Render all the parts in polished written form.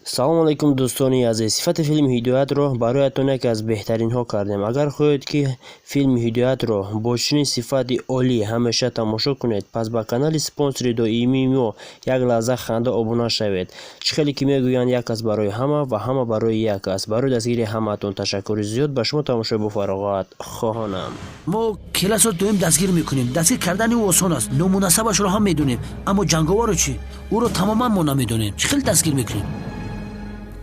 салом алайкум дӯстони азиз. сифати филми ҳидоятро бароятон яке аз беҳтаринҳо кардем. агар хоҳед ки филми ҳидоятро бо чунин сифати олӣ ҳамеша тамошо кунед, пас ба канали спонсори доимии мо як лаҳза ханда обуна шавед. чӣ хеле ки мегӯянд як аст барои ҳама ва ҳама барои як аст. барои дастгири ҳамаатон ташаккури зиёд. ба шумо тамошои бофароғат хоҳонам. мо классро доим дастгир мекунем. дастгир кардани ӯ осон аст. номунасабашро ҳам медонем, аммо ҷанговарро чӣ? ӯро тамоман мо намедонем. чӣ хел дастгир мекунем?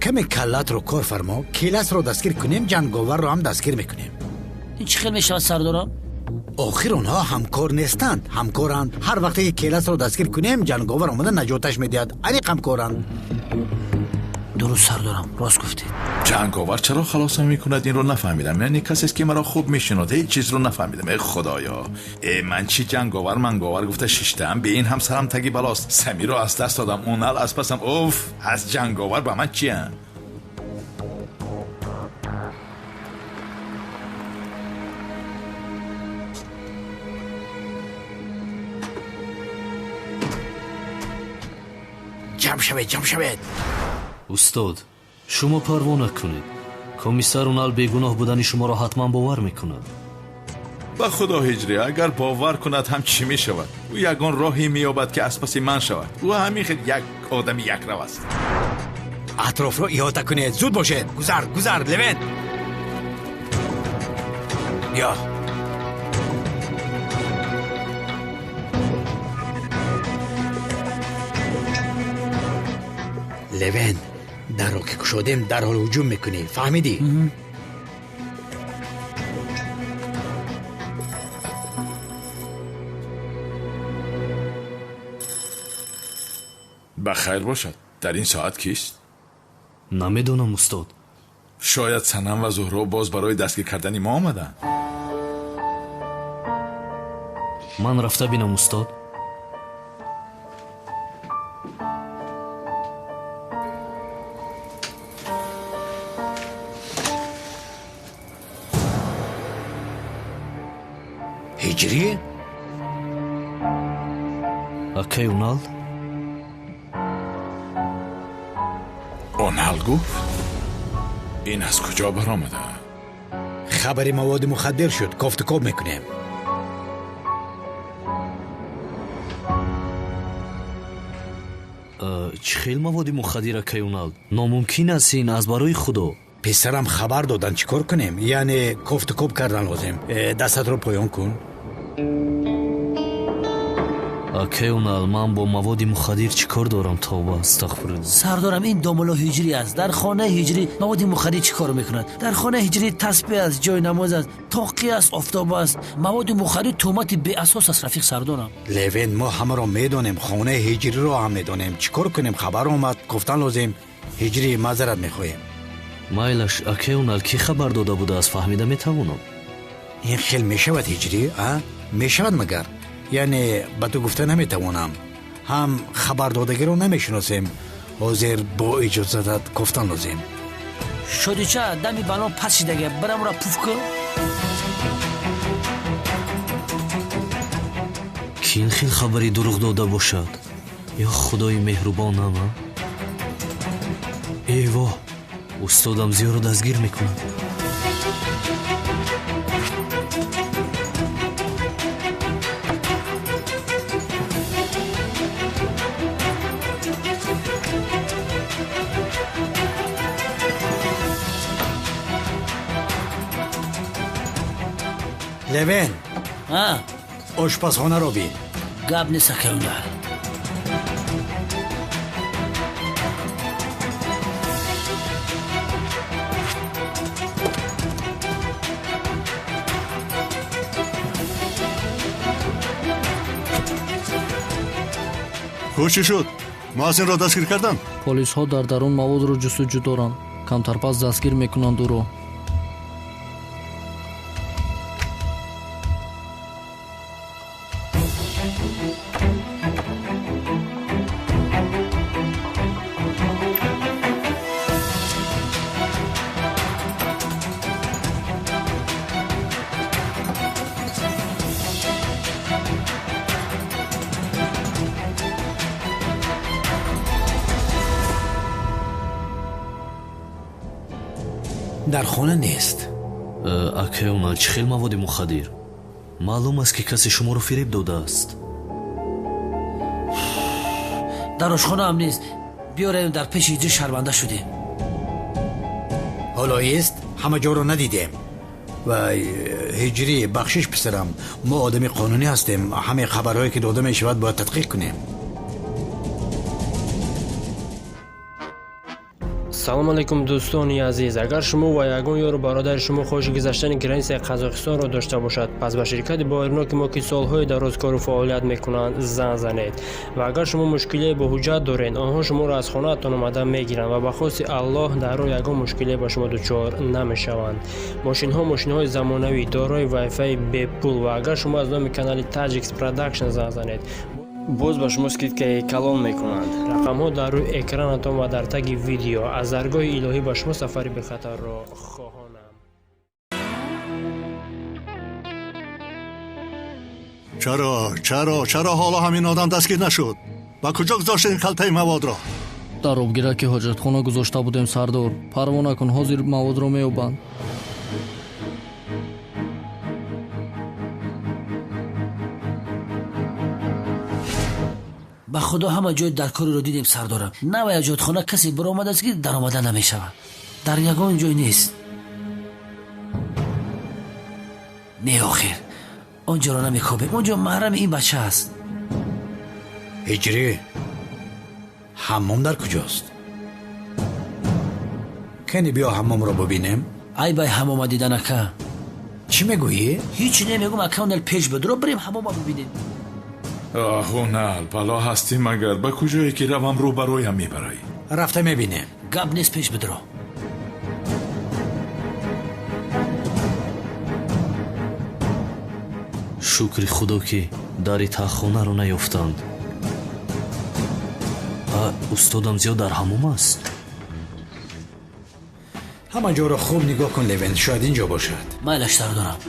کمی کلات رو کار فرما کلاس رو دستگیر کنیم جنگاور رو هم دستگیر میکنیم. این چه خیلی میشود سردارم؟ آخر اونها همکار نیستند، همکارند. هر وقتی که کلاس رو دستگیر کنیم جنگاور اومده نجاتش میدهد. انیق همکارند. درست سردارم، راست گفتید. جنگاور چرا خلاصم میکند این رو نفهمیدم. یعنی کسی است که مرا خوب میشناسد، هیچ چیز رو نفهمیدم. ای خدایا، من چی جنگاور منگاور گفته ششتم، به این هم سرم تگی بلاست. سمی رو از دست دادم، اونال از پسم. اوف، از جنگاور با من چی هم؟ جمع شوید. استاد شما پروا نکنید. کمیسر اونال بیگناه بودن شما را حتما باور میکند. با خدا هجری اگر باور کند هم چی می شود؟ او یگان راهی مییابد که از پس من شود. او همین خیلی یک آدم یک رو است. اطراف رو احاطه کنید. زود باشید. گذر لوین. یا لوین، در رو که کشادیم در حال هجوم میکنی، فهمیدی؟ بخیر باشد. در این ساعت کیست؟ نمیدونم استاد. شاید سنم و زهرا باز برای دستگیر کردن ما آمدن. من رفته بینم استاد. هجری؟ اکی اونال؟ اونال گفت؟ این از کجا برآمده؟ خبری مواد مخدر شد. کافتکاب میکنیم. چه خیل مواد مخدر اکی اونال؟ ناممکن است این از برای خدا. پسرم خبر دادن چیکار کنیم؟ یعنی کافتکاب کردن لازم. دستت رو پایان کن. اکی اونال من با مواد مخدر چیکار دارم؟ توبه استغفرالله. سردارم این داملا هجری است. در خانه هجری مواد مخدر چیکار میکند؟ در خانه هجری تسبیح است، جای نماز است، تاقی است، آفتاب است. مواد مخدر تهمت بی اساس است رفیق سردارم. لوین، ما همه رو میدونیم. خانه هجری رو هم میدونیم. چیکار کنیم؟ خبر اومد گفتن لازم. هجری معذرت میخوایم. مایلش اکی اونال کی خبر داده بوده از فهمیده میتوانم. این خیل میشود هجری؟ میشود مگر؟ یعنی با تو گفته نمیتوانم. هم خبر دادگی رو نمیشناسیم. حاضر با اجازت گفتن لازم. شدی چه؟ دمی بلان پس شدگه برم را پوف کن. کی این خیل خبری دروغ داده باشد؟ یا خدای مهربان هم؟ ایوه، استادم زیاد رو دستگیر میکنم. لوین، آشپزخانه رو بین. گب نیست اکی اونال. چی شد؟ محسن را دستگیر کردن؟ پلیس ها در درون مواد رو جستجو دارند. کمتر پس دستگیر میکنند او رو. در خانه نیست. акаёнал чӣ хел маводи мухаддир маълум аст ки касе шуморо фиреб додааст. дар ошхона ҳам нест. биёрем дар пеши ҳиҷрӣ шарманда шудем. حالا است همه جا رو ندیدیم و هجری بخشش پسرم ما آدمی قانونی هستیم همه خبرهایی که داده می شود باید تدقیق کنیم. салом алайкум дӯстони азиз, агар шумо ва ягон ёру бародари шумо хоҳиши гузаштани границаи қазоқистонро дошта бошад, пас ба ширкати боирноки мо ки солҳои дароз кору фаъолият мекунанд занг занед. ва агар шумо мушкилие бо ҳуҷҷат доред, онҳо шуморо аз хонаатон омада мегиранд ва ба хости аллоҳ дар роҳ ягон мушкилие ба шумо дучор намешаванд. мошинҳои замонавӣ дорои вайфаи бепул ва агар шумо аз номи канали Tajix Production занг занед, боз ба шумо скидкаи калон мекунанд. рақамҳо дар рӯи экранатон ва дар таги видео. аз даргоҳи илоҳӣ ба шумо сафари бехатарро хоҳонам. چرا حالا همین آدم دستگیر نشد؟ با کجا گذاشتین خلطه مواد را؟ дар обгираки ҳоҷатхона гузошта будем сардор. парвона кун, ҳозир маводро меёбанд. ба худо ҳама ҷой дар кориро дидем сардорам. навай ҳоҷатхона касе баромадааст ки даромада намешавад. дар ягон ҷой нест. не охир онҷоро намекобем. онҷо маҳрами ин бача аст. هجری حمام در کجاست؟ کنی بیا حمام را ببینیم. ай бай ҳамома дидан ака. چی میگویی؟ ҳеҷ намегум акаунел пеш бедро барем ҳамома бибинем. هونال بالا هستی مگر به کجایی که روم رو برایم میبرایی؟ رفته میبینیم. гап нест пеш бедро. шукри худо ки дари таххонаро наёфтанд. устодам зиёд дар ҳамом аст. همه جا را خوب نگاه کن لوین، شاید اینجا باشد. майлаш сардорам.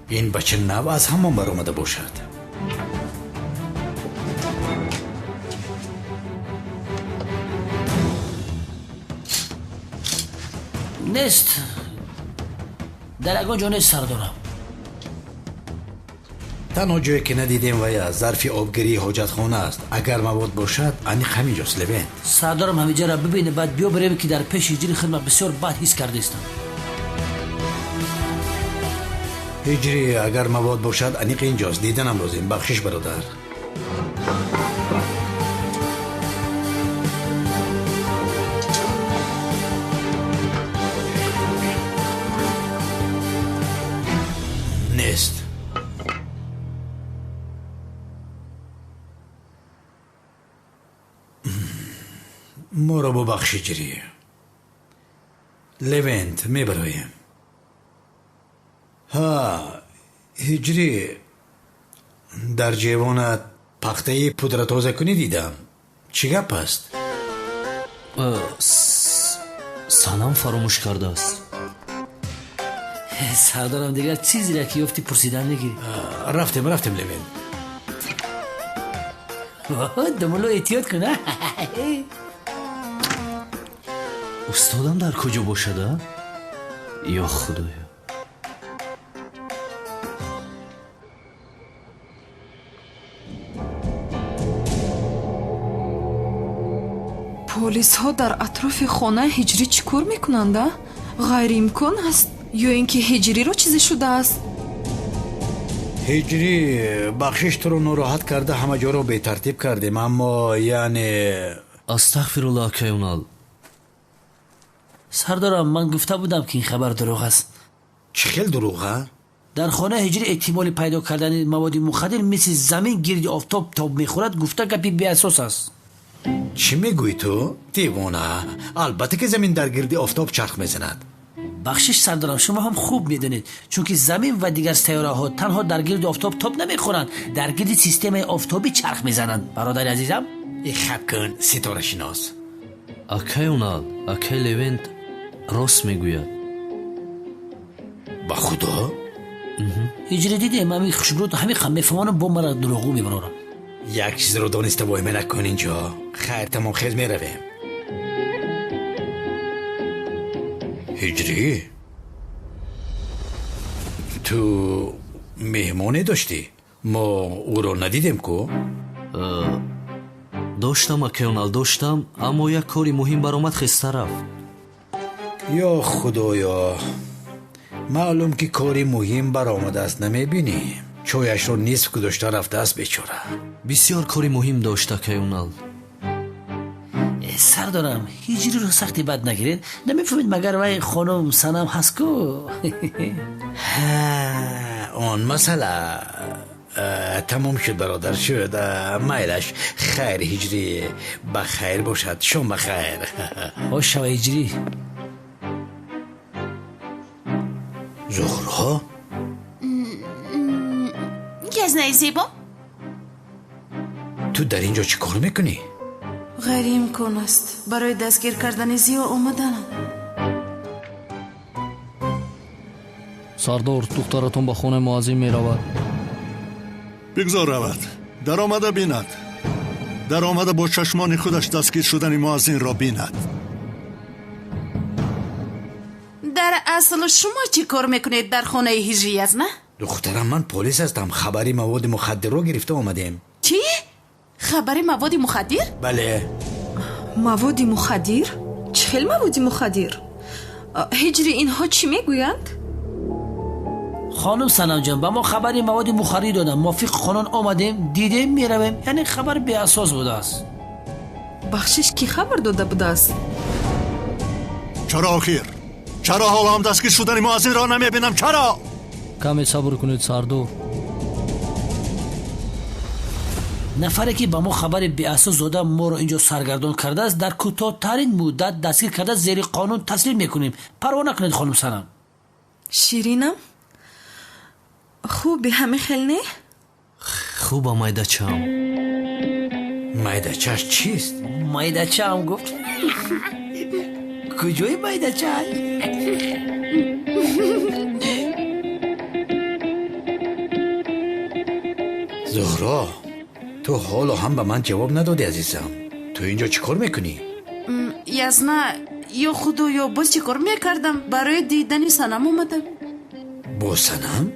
این بچه نو از حمام برآمده باشد. нест. дар ягон ҷо нест сардорам. تنها جایی که ندیدیم و یا ظرف آبگیری حاجتخانه است. اگر مواد باشد انیق همینجاست لوین. сардорам ҳамиҷаро бибине баъд биё барем ки дар пеши ҳиҷри хидмат бисёр бад ҳис кардаистам. هجری اگر مواد باشد انیق اینجاست. دیدنم لازم. بخشش برادر. نیست. ما را ببخش هجری. لوینت میبرایم. ها هجری در جیوانت پخته پودر تازه کنی دیدم. چی گپ است؟ санам фаромӯш кардааст. сардорам дигар чизеро ки ёфти пурсидан мегирӣ. رفتیم لوین. думуло эҳтиёт кун. устодам дар куҷо бошада? ё худоё. полисҳо дар атрофи хонаи ҳиҷрӣ чӣ кор мекунанд? ғайриимкон аст ё ин ки ҳиҷриро чизе шудааст? هجری بخشش تو رو ناراحت کرده همه جا رو به ترتیب کردیم اما یعنی астағфирулла акаёнал. сардорам ман гуфта будам ки ин хабар дурӯғ аст. چی خیل دروغه؟ дар хонаи ҳиҷрӣ эҳтимоли пайдо кардани маводи мухаддир мисли замин гирди офтоб тоб мехӯрад гуфта гапи беасос аст. چی میگوی تو؟ دیوانه. البته که زمین در گردی آفتاب چرخ میزند. بخشش سردارم شما هم خوب میدونید چون که زمین و دیگر سیاره ها تنها در گرد آفتاب تاب نمیخورند در گرد سیستم آفتابی چرخ میزنند. برادر عزیزم خب کن ستاره شناس. акай унал акай левент рост мегӯяд. با خدا هجری دیدیم همین خوشبرود همین خمیفمانم با مرا دروغو میبرارم. یک چیز رو دانسته وایمه نکن اینجا. خیر تمام خیز میرویم. هجری تو مهمانی داشتی؟ ما او رو ندیدیم کو؟ доштам акай унал доштам аммо як кори муҳим баромад хеста рафт. یا خدایا معلوم که کاری مهم برآمده است نمیبینی. چویش رو نصف گذاشته رفته است بیچاره. бисёр кори муҳим дошт акай унал. سردارم هجری رو سختی بد نگیرید. نمیفهمید مگر وای خانم سنم هست کو؟ اون مسئله تمام شد برادر شد. میلش خیر هجری بخیر باشد. شما بخیر. باش شو هجری. زهرا گزنه زیبا تو در اینجا چی کار میکنی؟ غیر امکان است برای دستگیر کردن زیو آمدنم. сардор духтаратон ба хонаи муаззин меравад. بگذار رود. در آمده بیند. در آمده با چشمان خودش دستگیر شدن مؤذن را بیند. در اصل شما چی کار میکنید در خانه هجری است نه؟ دخترم من پلیس هستم. خبری مواد مخدر رو گرفته آمدیم. چی؟ خبر مواد مخدر؟ بله. مواد مخدر؟ چه خیلی مواد مخدر؟ هجری اینها چی میگویند؟ خانم سنم جان با ما خبری مواد مخدر دادن. ما فیق خانان آمدیم دیدیم میرویم. یعنی خبر بی اساس بوده است. بخشش کی خبر داده بوده است؟ چرا آخر؟ چرا حالا هم دستگیر شدن مؤذن را نمیبینم؟ چرا؟ каме сабр кунед сардор. نفری که با ما خبر بی اساس داده ما رو اینجا سرگردان کرده است در کوتاه‌ترین مدت دستگیر کرده زیر قانون تسلیم میکنیم. پروا نکنید خانم سنم. شیرینم خوبی همه خیلی نه؟ خوبم майдачаам. майдачаш چیست؟ مایدچه هم گفت. کجای مایدچه؟ زهرا تو حالا هم به من جواب ندادی عزیزم. تو اینجا چی کار میکنی؟ یزنا یا خدا یا باز چی کار میکردم برای دیدن سنم اومدم. با سنم؟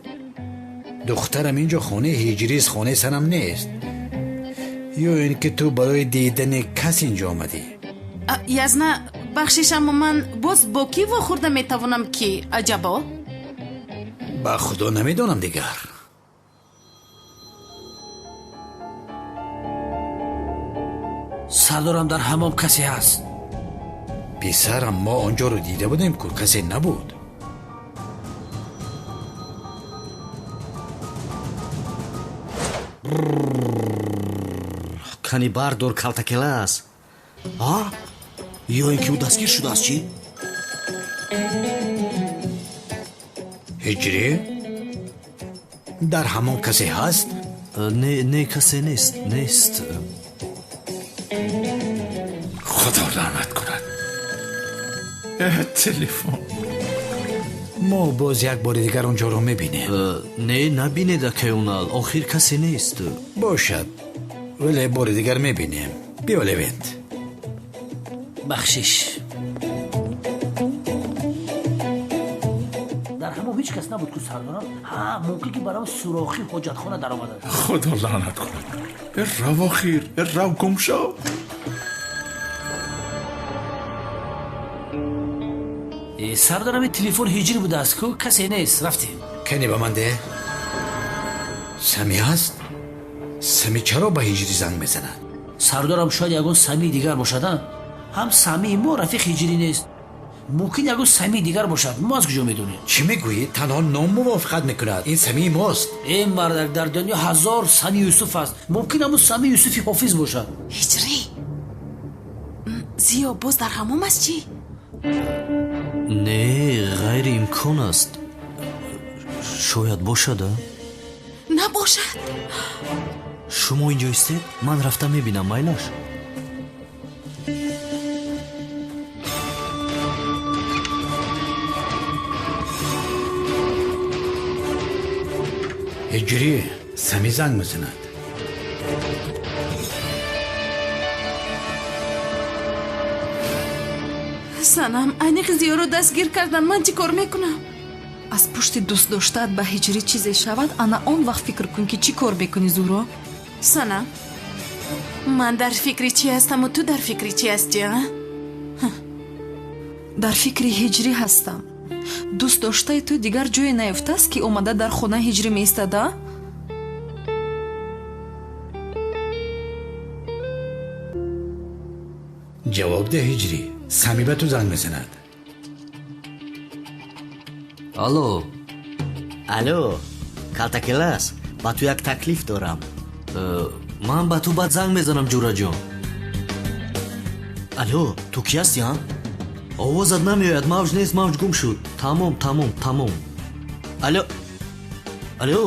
دخترم اینجا خانه هجریست خانه سنم نیست. یا اینکه تو برای دیدن کس اینجا آمدی؟ یزنا بخششم من باز با کی واخورده میتوانم کی عجبا؟ با خدا نمیدونم دیگر. سردارم در حمام کسی هست. پسرم ما آنجا رو دیده بودیم که کسی نبود. کانی бардор калтакелас. ё ин ки ӯ дастгир шудааст чӣ? هجری در همون کسی هست؟ не касе нест. خدا لعنت کند. تلفن. ما باز یک بار دیگر اونجا رو میبینیم. не набинед акай унал охир касе нест. باشد ولی بار دیگر میبینیم. بیا لوینت. بخشش در همون هیچ کس نبود که سردارم. ممکن که برام سوراخی حاجتخانه در آمده. خدا لعنت کند. رو آخیر رو گم شو. سردارم این تلفن هجری بوده است که کسی نیست. رفتیم. کنی به من ده؟ سمی هست؟ سمی چرا به هجری زنگ میزند؟ سردارم شاید یگون سمی دیگر باشد. هم سمی ما رفیق هجری نیست. ممکن یگون سمی دیگر باشد. ما از کجا میدونیم؟ چی میگویی؟ تنها نام موافقت میکند. این سمی ماست. این مرد در دنیا 1000 سمی یوسف است. ممکن همون سمی یوسفی حافظ باشد. هجری زیو باز در حمام است چی؟ не ғайри имкон аст. шояд бошад. набошад. шумо инҷо истед, ман рафта мебинам. майлаш. ҳиҷрӣ самӣ занг мезанад. санам айниқи зиёро дастгир кардан. ман чӣ кор мекунам? аз пушти дӯст доштаат ба ҳиҷрӣ чизе шавад, ана он вақт фикр кун ки чӣ кор мекунӣ. зӯро санам, ман дар фикри чӣ ҳастаму ту дар фикри чӣ ҳастӣ? дар фикри ҳиҷрӣ ҳастам. дӯст доштаи ту дигар ҷое наёфтааст ки омада дар хона ҳиҷрӣ меистада? ҷавоб деҳ ҳиҷрӣ. самӣ ба ту занг мезанад. алло. алло, калтакелас, ба ту як таклиф дорам. ман ба ту баъд занг мезанам ҷураҷон. алло, ту ки ҳастӣ? овозат намеояд. мавҷ нест, мавҷ гум шуд. тамом. алло, алло,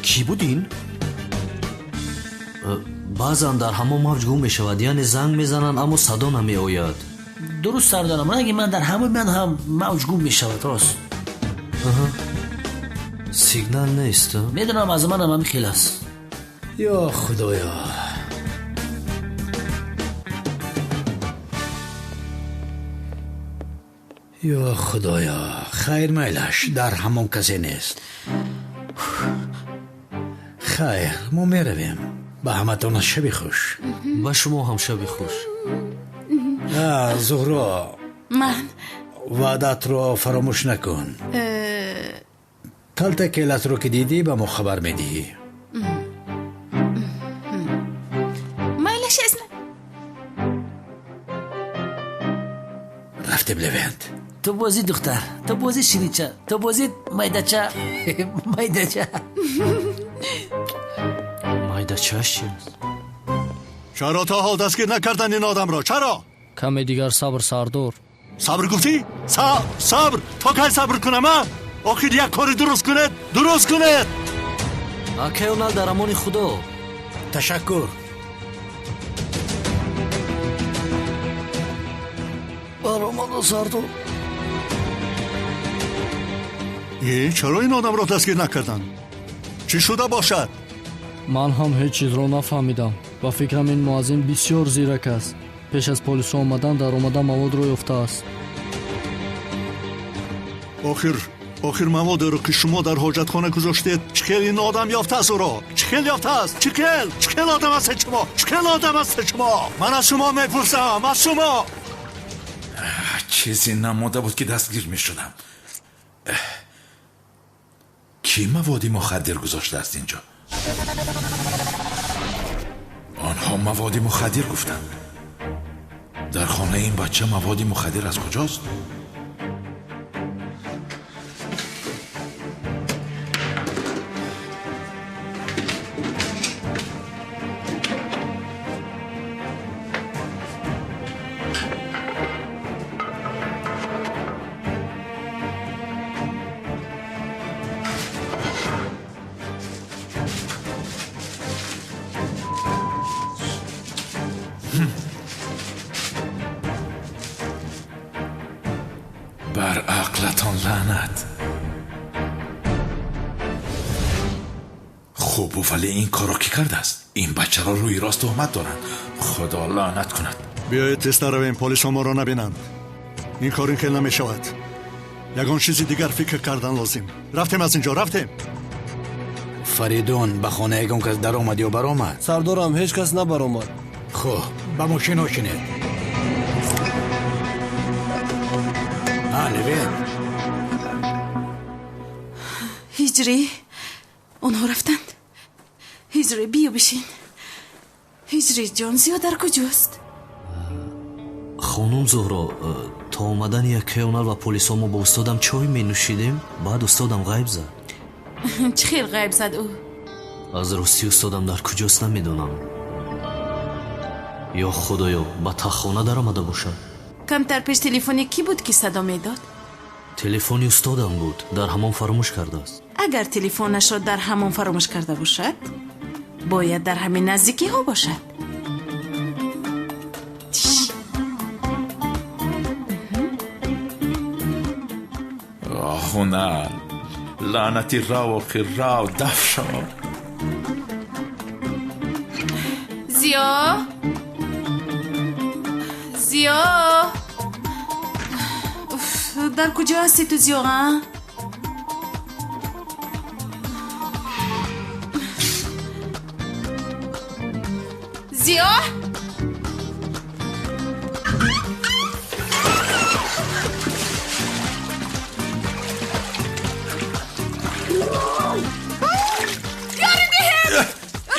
кӣ будин? баъзан дар ҳамон мавҷ гум мешавад, яъне занг мезананд аммо садо намеояд. дуруст сардорам, ранги ман дар ҳамаи ман ҳам мавҷ гум мешавад. рост сигнал нест. медонам, аз манам ҳамин хел аст. ё худоё. ё худоё. хайр, майлаш, дар ҳамон касе нест. хайр, мо меравем. ба ҳаматон шаби хуш. ба шумо ҳам шаби хуш. зуҳро, ман ваъдатро фаромӯш накун. калтакеласро ки дидӣ ба мо хабар медиҳӣ. майлаш аст. рафтем левент. ту бозӣ духтар, ту бозӣ шинича, ту бозӣ майдача. майдача. майдачааш чи аст? чаро то ҳол дастгир накардан ин одамро? чаро? каме дигар сабр сардор. сабр гуфтӣ? сабр? то кай сабр кунам? охир як кори дуруст кунед. акаёнал дар амони худо. ташаккур. баромаду сардор. чаро ин одамро дастгир накардан? чӣ шуда бошад? ман ҳам ҳеҷ чизро нафаҳмидам. ба фикрам ин муаззин бисёр зирак аст. пеш аз полисо омадан дар омада маводро ёфтааст. охир маводеро ки шумо дар ҳоҷатхона гузоштед, чӣ хел ин одам ёфтааст ӯро? чӣ хел ёфтааст? чӣ хел одам ҳастед шумо? чӣ хел одам ҳастед шумо? ман аз шумо мепурсам, аз шумо. чизе намода буд ки дастгир мешудам. ки маводи мухаддир гузоштааст инҷо? онҳо маводи мухаддир гуфтанд. дар хонаи ин бача маводи мухаддир аз куҷост? бар ақлатон лаънат. хуб, вале ин коро ки кардааст? ин бачаро рӯи рост тӯҳмат доранд. худо лаънат кунад. биёед тезтар равем, полисо моро набинанд. ин кор ин хел намешавад. ягон чизи дигар фикр кардан лозим. рафтем аз инҷо, рафтем. фаридун, ба хона ягон кас даромад ё баромад? сардорам, ҳеҷ кас набаромад. хуб, ба мошино шинед. левент. ҳиҷрӣ, онҳо рафтанд. ҳиҷрӣ, биё бишин. ҳиҷрӣ ҷон, зиёдар куҷост? хонум зуҳро, то омадани якаёнал ва полисо мо бо устодам чой менӯшидем, баъд устодам ғайб зад. чӣ хел ғайб зад ӯ? аз ростӣ устодам дар куҷост намедонам. ё худоё, ба таххона даромада бошад. کمتر پیش تلفنی کی بود که صدا میداد؟ تلفنی استادم بود، در همان فراموش کرده است. اگر تلفنش را در همان فراموش کرده باشد باید در همین نزدیکی ها باشد. هنر لعنتی راو خیر راو دف شو. زیا در کجا هستی تو زیا؟ زیا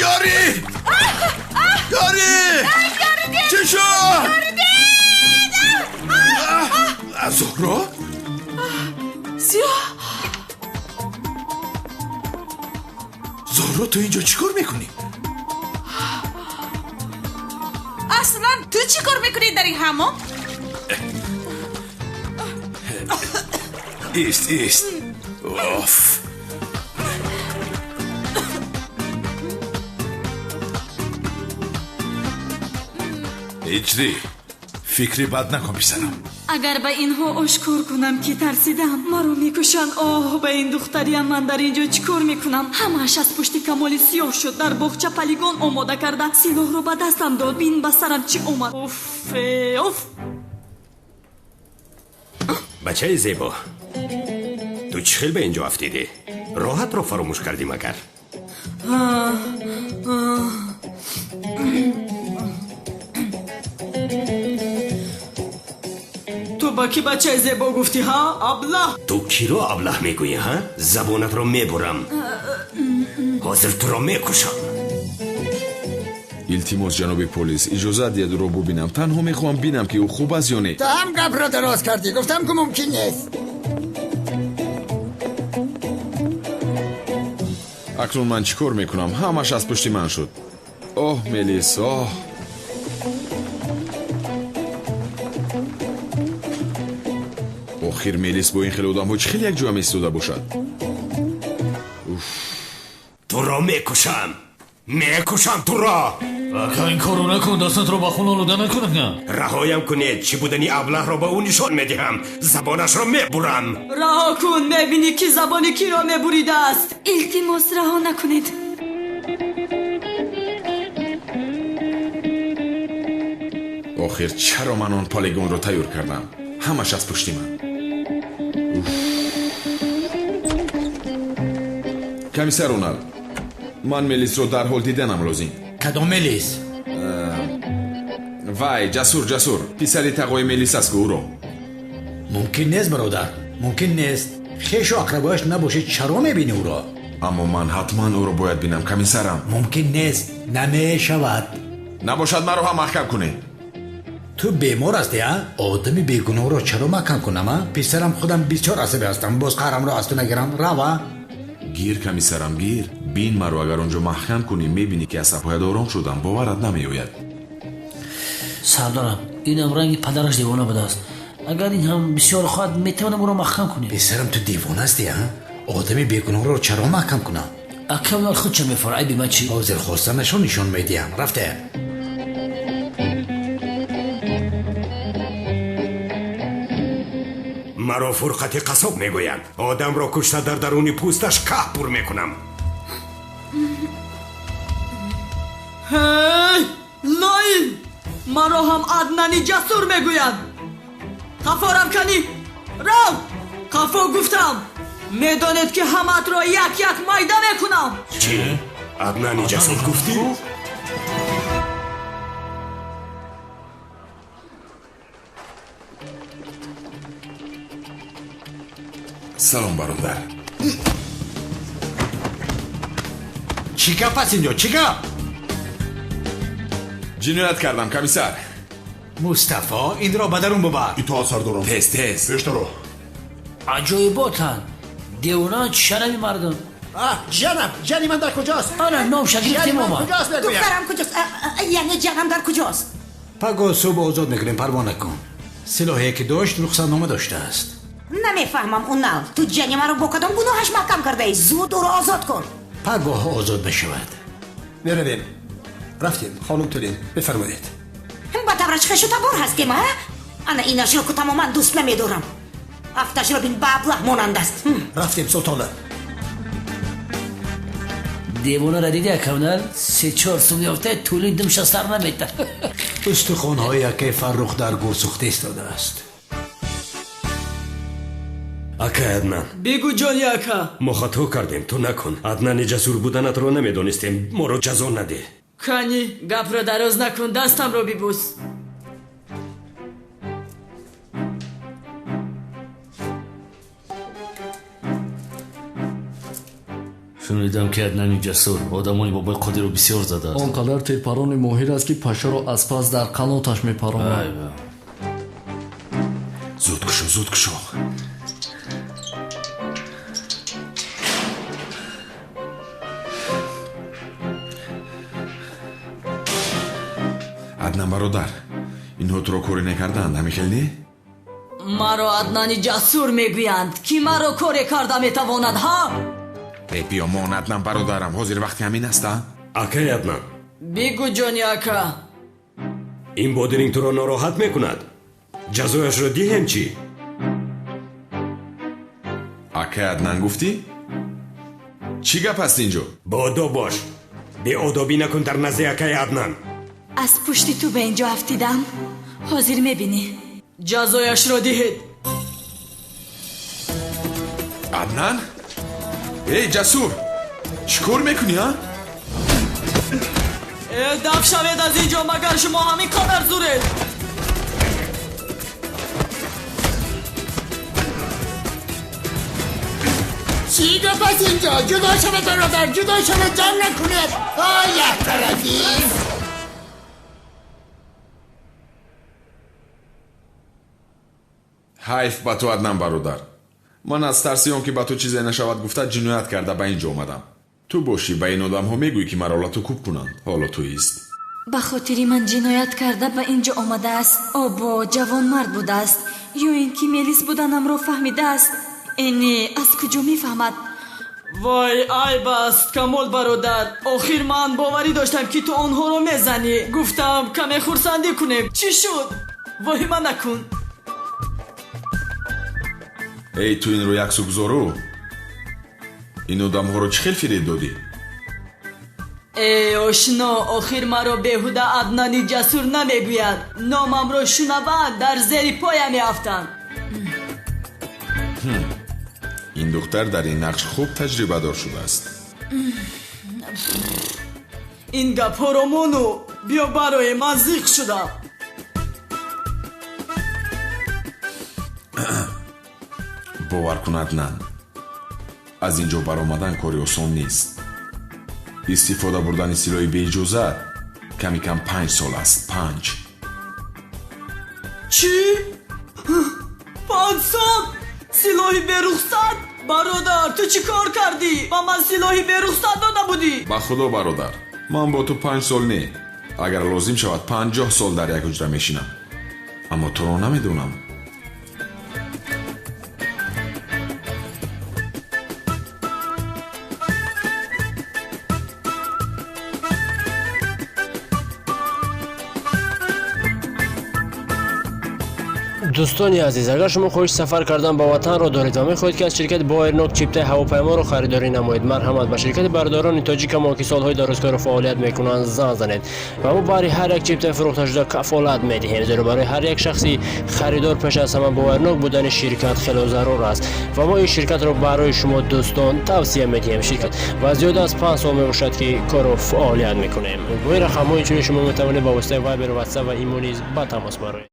یاری چی شد؟ زهرا؟ زیا زهرا تو اینجا چی کار میکنی؟ اصلا تو چی کار میکنی در این حمام؟ ایست اوف. هجری فکری بد نکن پسرم. اگر به اینها آشکار کنم که ترسیدم مرا میکشن. به این دختریم من در اینجا چیکار میکنم؟ همه‌اش از پشت کمال سیاه شد، در باغچه پلیگان آماده کرده، سلاح رو به دستم داد، بین به سرم چی اومد. اوف. بچه زیبا، تو چه خیل به اینجا افتیدی؟ راحت رو فراموش کردی مگر؟ تو با کی بچه زیبا گفتی ها؟ ابله. تو کی رو ابله میگویی ها؟ زبانت رو میبرم، حاضر تو رو میکشم. التماس جناب پلیس اجازه دید رو ببینم. تنها میخوام بینم که او خوب است یا نه. تا هم گپ را دراز کردی، گفتم که ممکن نیست. اکنون من چیکار میکنم؟ همش از پشت من شد. اوه ملیس آخر ملیس با این خیلی آدم ها خیلی یک جا هم ایستاده باشد. تو را میکشم تو را. اکا این کارو نکن، دستت رو با خون آلوده نکنه. رهایم کنید، چی بودنی ابله را به او نشان میدهم، زبانش را میبرم. رها کن ببینی کی زبان کی را میبریده است. التماس رها نکنید. آخر چرا من آن پالیگون رو تیار کردم؟ همش از پشتی من. کمیسر رونالد، من ملیس رو در حال دیدنم لازم. کدام ملیس؟ وای جسور پسری تقوی ملیس است او رو. ممکن نیست برادر، ممکن نیست. خیش و اقربایش نباشه چرا میبینی او را؟ اما من حتما او رو باید بینم کمیسرم. ممکن نیست، نمیشود. نباشد مرا هم محکم کنی. تو بیمار هستی ها؟ آدمی بیگناه را چرا محکم کنم؟ پسرم خودم بسیار عصبی هستم، باز قهرم را از تو نگیرم. روا گیر کمیسرم گیر. بین مرو، اگر اونجا محکم کنی میبینی که عصب‌هایت آرام شدم، باورت نمیآید. سردارم اینم رنگ پدرش دیوانه بوده است. اگر این هم بسیار خواهد میتونم او را محکم کنی. پسرم تو دیوانه هستی ها؟ آدمی بیگناه را چرا محکم کنم؟ اکمال خود چه میفاره؟ عیبی من چی؟ حاضر خواستنش رو نشان میدیم. رفته مرا فرقت قصاب میگویند. آدم را کشته در درون پوستش که پر میکنم. هی لای مرا هم عدنانی جسور میگوید. قفارم کنی رو قفا گفتم. میدانید که همت را یک میده میکنم. چی؟ عدنانی جسور گفتی؟ سلام برادر. چی گپ است اینجا؟ چی گپ؟ جنایت کردم کمیسر. مصطفی این را بدرون ببر. ایتا سردارم. تست بیشترو عجایباتن دیوانه چشنمی مردم. جنی من در کجاست؟ آره نام شگیرتی ماما. کجاست بگویم؟ دخترم کجاست؟ یعنی جنم در کجاست؟ پگاه صبح آزاد میکنیم، پروانه کن. سلاحی که داشت رخصتنامه داشته است. نمیفهمم اونال تو جنی مرا با کدام گناهش محکم کرده ای؟ زود او را آزاد کن. پگاه آزاد بشود. برویم. رفتیم خانم تولین بفرمایید. با تبرش خشو تبار هستیم ها؟ انا ایناش رو که تماما دوست نمیدارم. افتش رو بین بابله مانند است. رفتیم سلطانه. دیوانه را دیدی کامل 3-4 سال یافته طولی دمش سر نمیده. استخوان‌هایی که فرخ در گور سوخته ایستاده است. اکا عدنان بگو جانی اکا. ما خطا کردیم تو نکن. عدنان جسور بودنت رو نمیدونستیم. ما رو جزا نده. کانی گپ را دراز نکن دستم رو ببوس. شنیدم که عدنان جسور آدمانی بابای قدی رو بسیار زده است. آنقدر تیرپران ماهر است که پشه را از پس در قناتش میپراند. زود کشو عدنان برادر اینها تو را کاری نکردند نمیخیلی؟ مرا عدنانی جسور میگویند کی مرا کاری کرده میتواند ها؟ ای بیا مان عدنان برادرم حاضر وقتی همین است ها؟ اکا عدنان بگو جانی اکا. این بادرینگ تو را ناراحت میکند. جزایش رو دیم چی؟ اکا عدنان گفتی؟ چی گپ است اینجا؟ با آداب باش. بی آدابی نکن در نزد اکا عدنان. از پشت تو به اینجا افتیدم. حاضر میبینی جزایش را دهید. عدنان؟ ای جسور چیکار میکنی ها؟ دف شوید از اینجا مگر شما همین قدر زورید. چی گفت از اینجا؟ جدا شود برادر جدا شود جمع نکنید. یک طرفی حیف با تو عدنان برادر. من از ترسیم که با تو چیزی نشود گفته جنایت کرده به اینجا اومدم. تو باشی به این آدم ها میگویی که مرا تو کوب کنند. حالا تو ایست. به خاطری من جنایت کرده به اینجا آمده است. آبا جوان مرد بوده است یا اینکه میلیس بودنم را فهمیده است. اینی از کجا میفهمد؟ وای عیب است کمال برادر. آخر من باوری داشتم که تو آنها رو میزنی. گفتم کمی خورسندی کنیم. چی شد؟ وای من نکن. ای تو این رو یک سو گذارو. این آدم ها رو چه خیل فرید دادی؟ ای آشنا آخر مرا بیهوده عدنانی جسور نمیگوید. نامم را شنود در زیر پایم میافتند. این دختر در این نقش خوب تجربه دار شده است. این گپ ها رو مونو بیا برای من زیق شدم. باور کن عدنان از اینجا برآمدن کاری آسان نیست. استفاده بردن سلاح بی اجازه کمی کم 5 سال است. 5 چی؟ 5 سال؟ سلاحی به رخصت؟ برادر تو چی کار کردی؟ با من سلاحی به رخصت داده بودی؟ با خدا برادر من با تو 5 سال نه اگر لازم شود 50 سال در یک حجره میشینم. اما تو را نمیدونم. دوستانی عزیز اگر شما خواهش سفر کردن به وطن را دارید و میخواهید که از شرکت بایرنوک چیپته هواپیما را خریداری نمایید مرحمت به شرکت برداران تاجیک ما که سالهای درازکار فعالیت میکنند زنگ زنید و ما برای هر یک چیپته فروخته شده کفالت میدهیم. زیرا برای هر یک شخصی خریدار پیش از همه بایرنوک بودن شرکت خیلی ضرور است و ما این شرکت را برای شما دوستان توصیه میدهیم. شرکت و زیاد از 5 سال میباشد که کار فعالیت میکنیم. با این رقم‌های چون شما میتوانید با واسطه وایبر و واتساپ و ایمو نیز با تماس برید.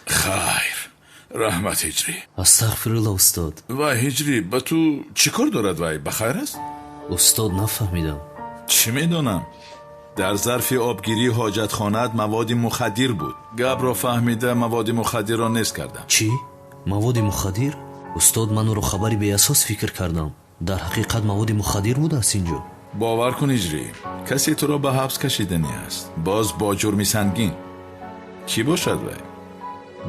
خیر رحمت هجری. استغفرالله استاد. و هجری با تو چی کار دارد وای بخیر است؟ استاد نفهمیدم. چی میدونم در ظرف آبگیری حاجت خانت مواد مخدر بود. گپ را فهمیده مواد مخدر را نصب کردم. چی؟ مواد مخدر؟ استاد من رو خبری به اساس فکر کردم. در حقیقت مواد مخدر بود است اینجا. باور کن هجری کسی تو را به حبس کشیدنی است باز با جرمی سنگین. کی باشد وای؟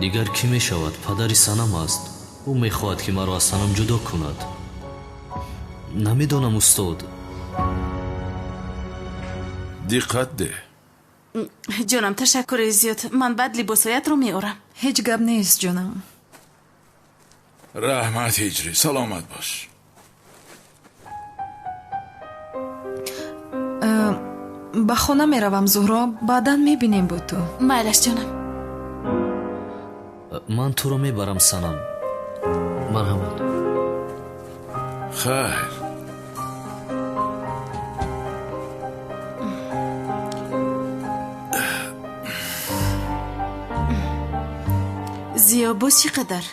дигар кӣ мешавад? Падари Санам аст. ӯ мехоҳад ки маро аз Санам ҷудо кунад. намедонам устод. диққат деҳ. ҷонам, ташаккури зиёд. ман баъд либосоятро меорам. ҳеҷ гап нест ҷонам. раҳмат ҳиҷрӣ, саломат бош. ба хона меравам зуҳро, баъдан мебинем бо ту. майлаш ҷонам. ман туро мебарам Санам. марҳамат. хайр. зиё, боз чӣ қадар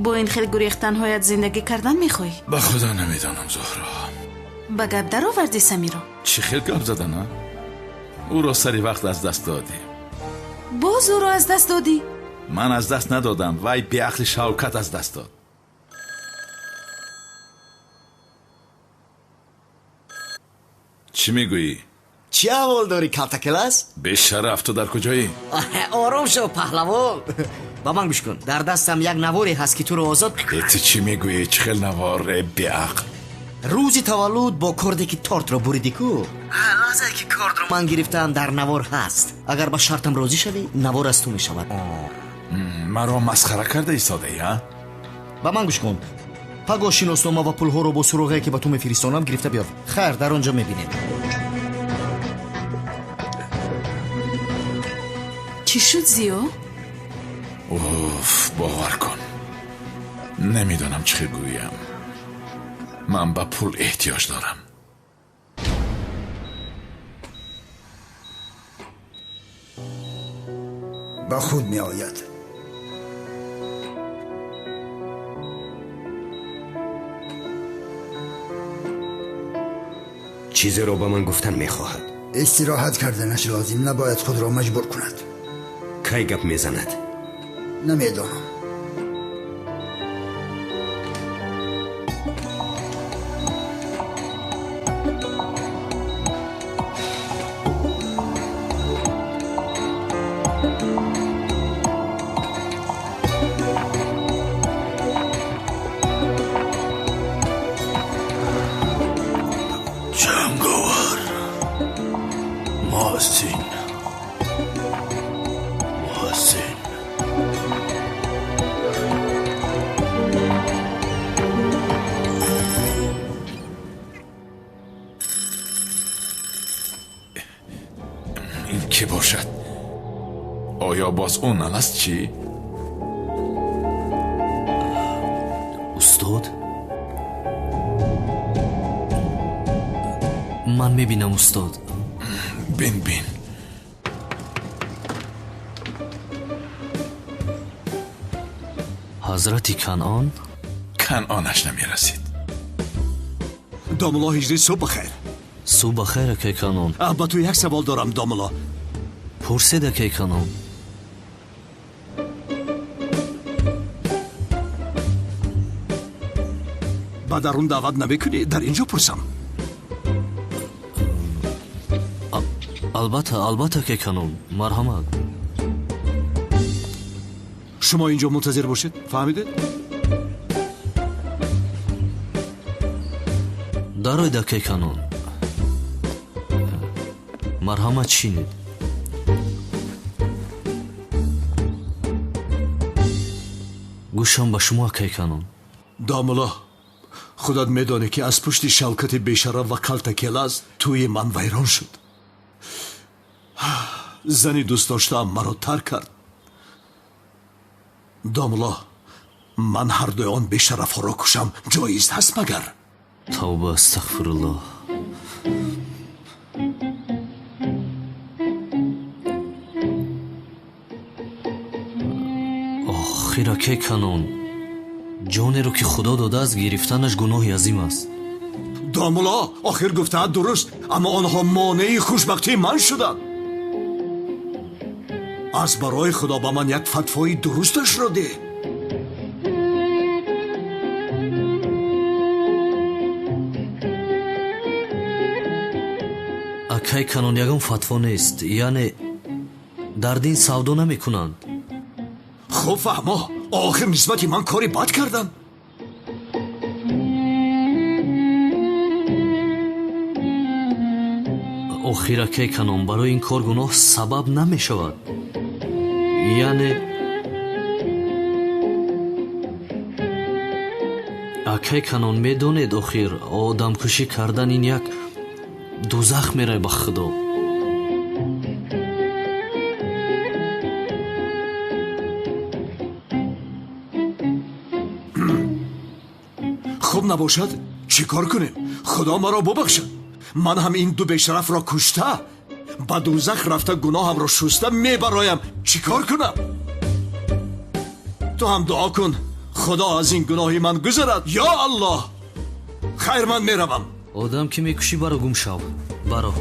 бо ин хел гурехтанҳоят зиндагӣ кардан мехоҳӣ? ба худо намедонам зуҳро. ба гап даровардӣ Самиро? чӣ хел гап задана? ӯро сари вақт аз даст додӣ. боз ӯро аз даст додӣ? ман аз даст надодам, вай беақли Шавкат аз даст дод. чӣ мегӯӣ? чӣ аҳвол дорӣ Калтакелас? бешараф, ту дар куҷоӣ? ором шав паҳлавон. ба ман гӯш кун, дар дастам як наворе ҳаст ки туро озод мекунад. ту чӣ мегӯӣ? чӣ хел навор? беақл. рӯзи таваллуд бо корде ки тортро буридику, лаҳзае ки кортро ман гирифтаам дар навор ҳаст. агар ба шартам розӣ шавӣ, навор аз ту мешавад. маро масхара карда истодаӣ? ба ман гӯш кун, пагоҳ шиноснома ва пулҳоро бо суроғе ки ба ту мефиристонам гирифта биёр. хайр, дар он ҷо мебинем. чӣ шуд зиё? уф, бовар кун, намедонам чӣ хел гӯям. ман ба пул эҳтиёҷ дорам. ба худ меояд. чизеро ба ман гуфтан мехоҳад. истироҳат карданаш лозим набояд худро маҷбур кунад. кай гап мезанад? намедонам. ҷанговар Муҳсин. ин ки бошад? оё боз он аст? чӣ? устод? ман мебинам устод. бин ҳазрати Канъон? канъонаш намерасид. домуло ҳиҷрӣ, субҳ бахайр. субҳ бахайр акай Канъон. ба ту як савол дорам домуло. пурсед акай Канъон. ба дарун даъват намекунӣ? дар инҷо пурсам. албатта акай Канъон, марҳамат. шумо инҷо мунтазир бошед, фаҳмидед? дароед акай Канъон. марҳамат шинед. гӯшам ба шумо акай Канъон. домуло, худат медонӣ ки аз пушти Шавкати бешараф ва Калтакелас тӯи ман вайрон шуд. зани дӯстдоштаам маро тарк кард. домуло, ман ҳардуи он бешарафҳоро кушам ҷоиз ҳаст магар? тавба, астағфируллоҳ. охир акай Канъон, ҷонеро ки худо додааст гирифтанаш гуноҳи азим аст. домуло, охир гуфтаат дуруст, аммо онҳо монеи хушбахтии ман шуданд. аз барои худо ба ман як фатвои дурусташро деҳ. акай Канъон, ягон фатво нест. яъне дар дин савдо намекунанд. خب فهما آخر نسبتی من کاری بد کردم. охираке канон барои ин кор гуноҳ сабаб намешавад. яъне аке канон медонед охир одамкушӣ кардан ин як дузах мерай ба худо. хуб набошад чӣ кор кунем? худо маро бубахшад. ман ҳам ин ду бешарафро кушта ба дузах рафта гуноҳамро шуста мебароям. чӣ кор кунам? ту ҳам дуо кун худо аз ин гуноҳи ман гузарад. ё аллоҳ. хайр, ман меравам. одам ки мекушӣ баро гум шав. баро.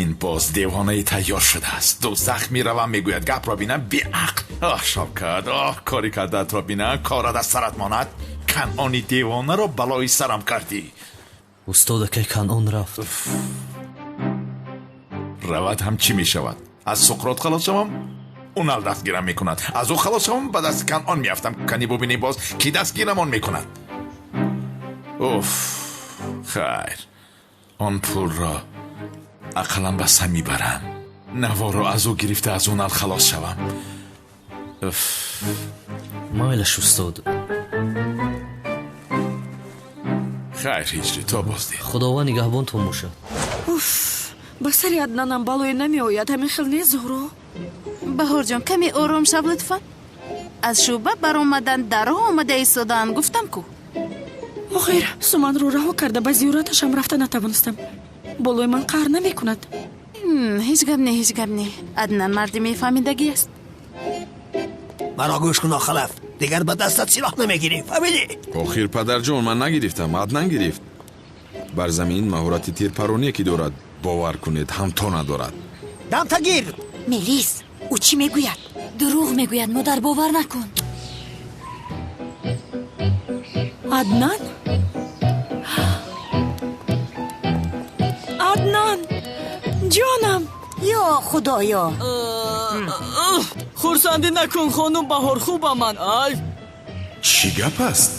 ин боз девонаи тайёр шудааст. дузах меравам мегӯяд гапро бинам беақл. шавкат, кори кардатро бинам корад аз сарат монад. канони девонаро балои сарам кардӣ. устодаке канон рафт. равад ҳам чӣ мешавад? аз суқрот халос шавам, унал дастгирам мекунад. аз ӯ халос шавам, ба дасти канон меафтам. кани бубинӣ боз ки дастгирамон мекунад. хайр, он пулро ақлам ба сам мебарам. наворо аз ӯ гирифта аз унал халос шавам. майлаш устод. хайр ҳиҷрӣ, то боздӣ. худованд нигаҳбонтон бошад. ба сари аднанам балое намеояд. ҳамин хел не зуҳро? баҳорҷон, каме ором шав лутфан. аз шӯъба баромадан даро омада истодаанд. гуфтам ку охир суманро раҳо карда ба зиёраташам рафта натавонистам. болои ман қаҳр намекунад. ҳеҷ гап не. аднан марди мефаҳмидагӣ аст. маро гӯш кун охалаф. дигар ба дастат силоҳ намегирӣ. фаҳмидӣ? охир падарҷон, ман нагирифтам, аднан гирифт. бар замин маҳорати тирпароние ки дорад, бовар кунед, ҳам то надорад. дамтагир. мелис, ӯ чӣ мегӯяд? дурӯғ мегӯяд, модар, бовар накун. аднан? аднан ҷонам. ё худоё. хурсандӣ накун хонум Баҳор, хубам ман. ай чӣ гап аст?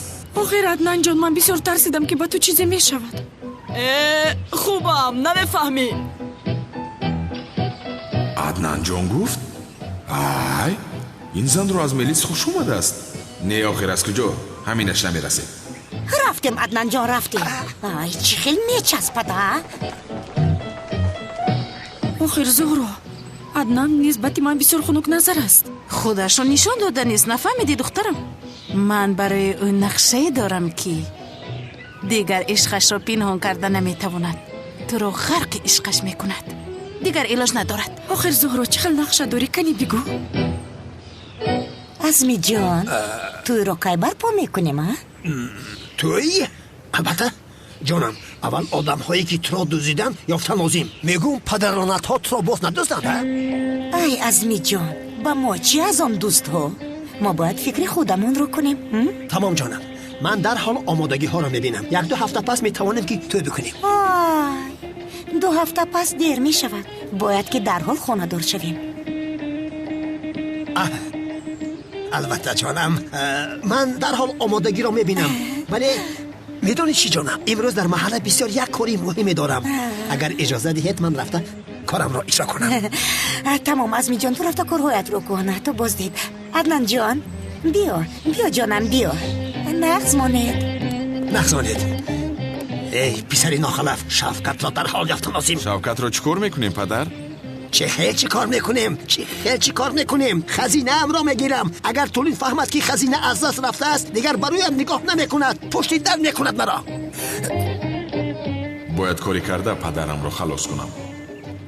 охир аднан ҷон, ман бисёр тарсидам ки ба ту чизе мешавад. хубам, намефаҳмӣ. аднанҷон гуфт? ай, ин занро аз мелис хуш омадааст. не охир аз куҷо? ҳаминаш намерасед. рафтем аднанҷон, рафтем. ай, чӣ хел мечаспада? охир зуҳро, аднан нисбати ман бисёр хунукназар аст. худашро нишон доданист. нафаҳмидӣ духтарам? ман барои ӯ нақшае дорам ки дигар ишқашро пинҳон карда наметавонад. туро ғарқи ишқаш мекунад. дигар илоҷ надорад. охир зуҳро, чӣ хел нақша дорӣ? кани бигӯ. азмиҷон, тӯйро кай барпо мекунем? тӯй? албатта ҷонам, аввал одамҳое ки туро дуздидан ёфта лозим. мегӯм падаронатҳо туро боз надузданд. ай азмиҷон, ба мо чӣ аз он дӯстҳо? мо бояд фикри худамонро кунем. тамом ҷонам, ман дарҳол омодагиҳоро мебинам. 1-2 ҳафта пас метавонем ки тӯй бикунем. ай, 2 ҳафта пас дер мешавад. бояд ки дарҳол хонадор шавем. албатта ҷонам, ман дарҳол омодагиро мебинам. вале медонӣ чӣ ҷонам, имрӯз дар маҳалла бисёр як кори муҳиме дорам. агар иҷоза диҳед, ман рафта корамро иҷро кунам. тамом азмиҷон, ту рафта корҳоятро кун. ту боздед. аднанҷон, биё ҷонам, биё. нағз монед. эй писари нохалаф, шавкатро дарҳол ёфта лозим. шавкатро чӣ кор мекунем падар? چی کار میکنیم؟ خزینه‌ام را میگیرم. اگر تولید فهمد که خزینه از دست رفته است، دیگر برایم نگاه نمیکند، پشت در میکند مرا. باید کاری کرده پدرم را خلاص کنم.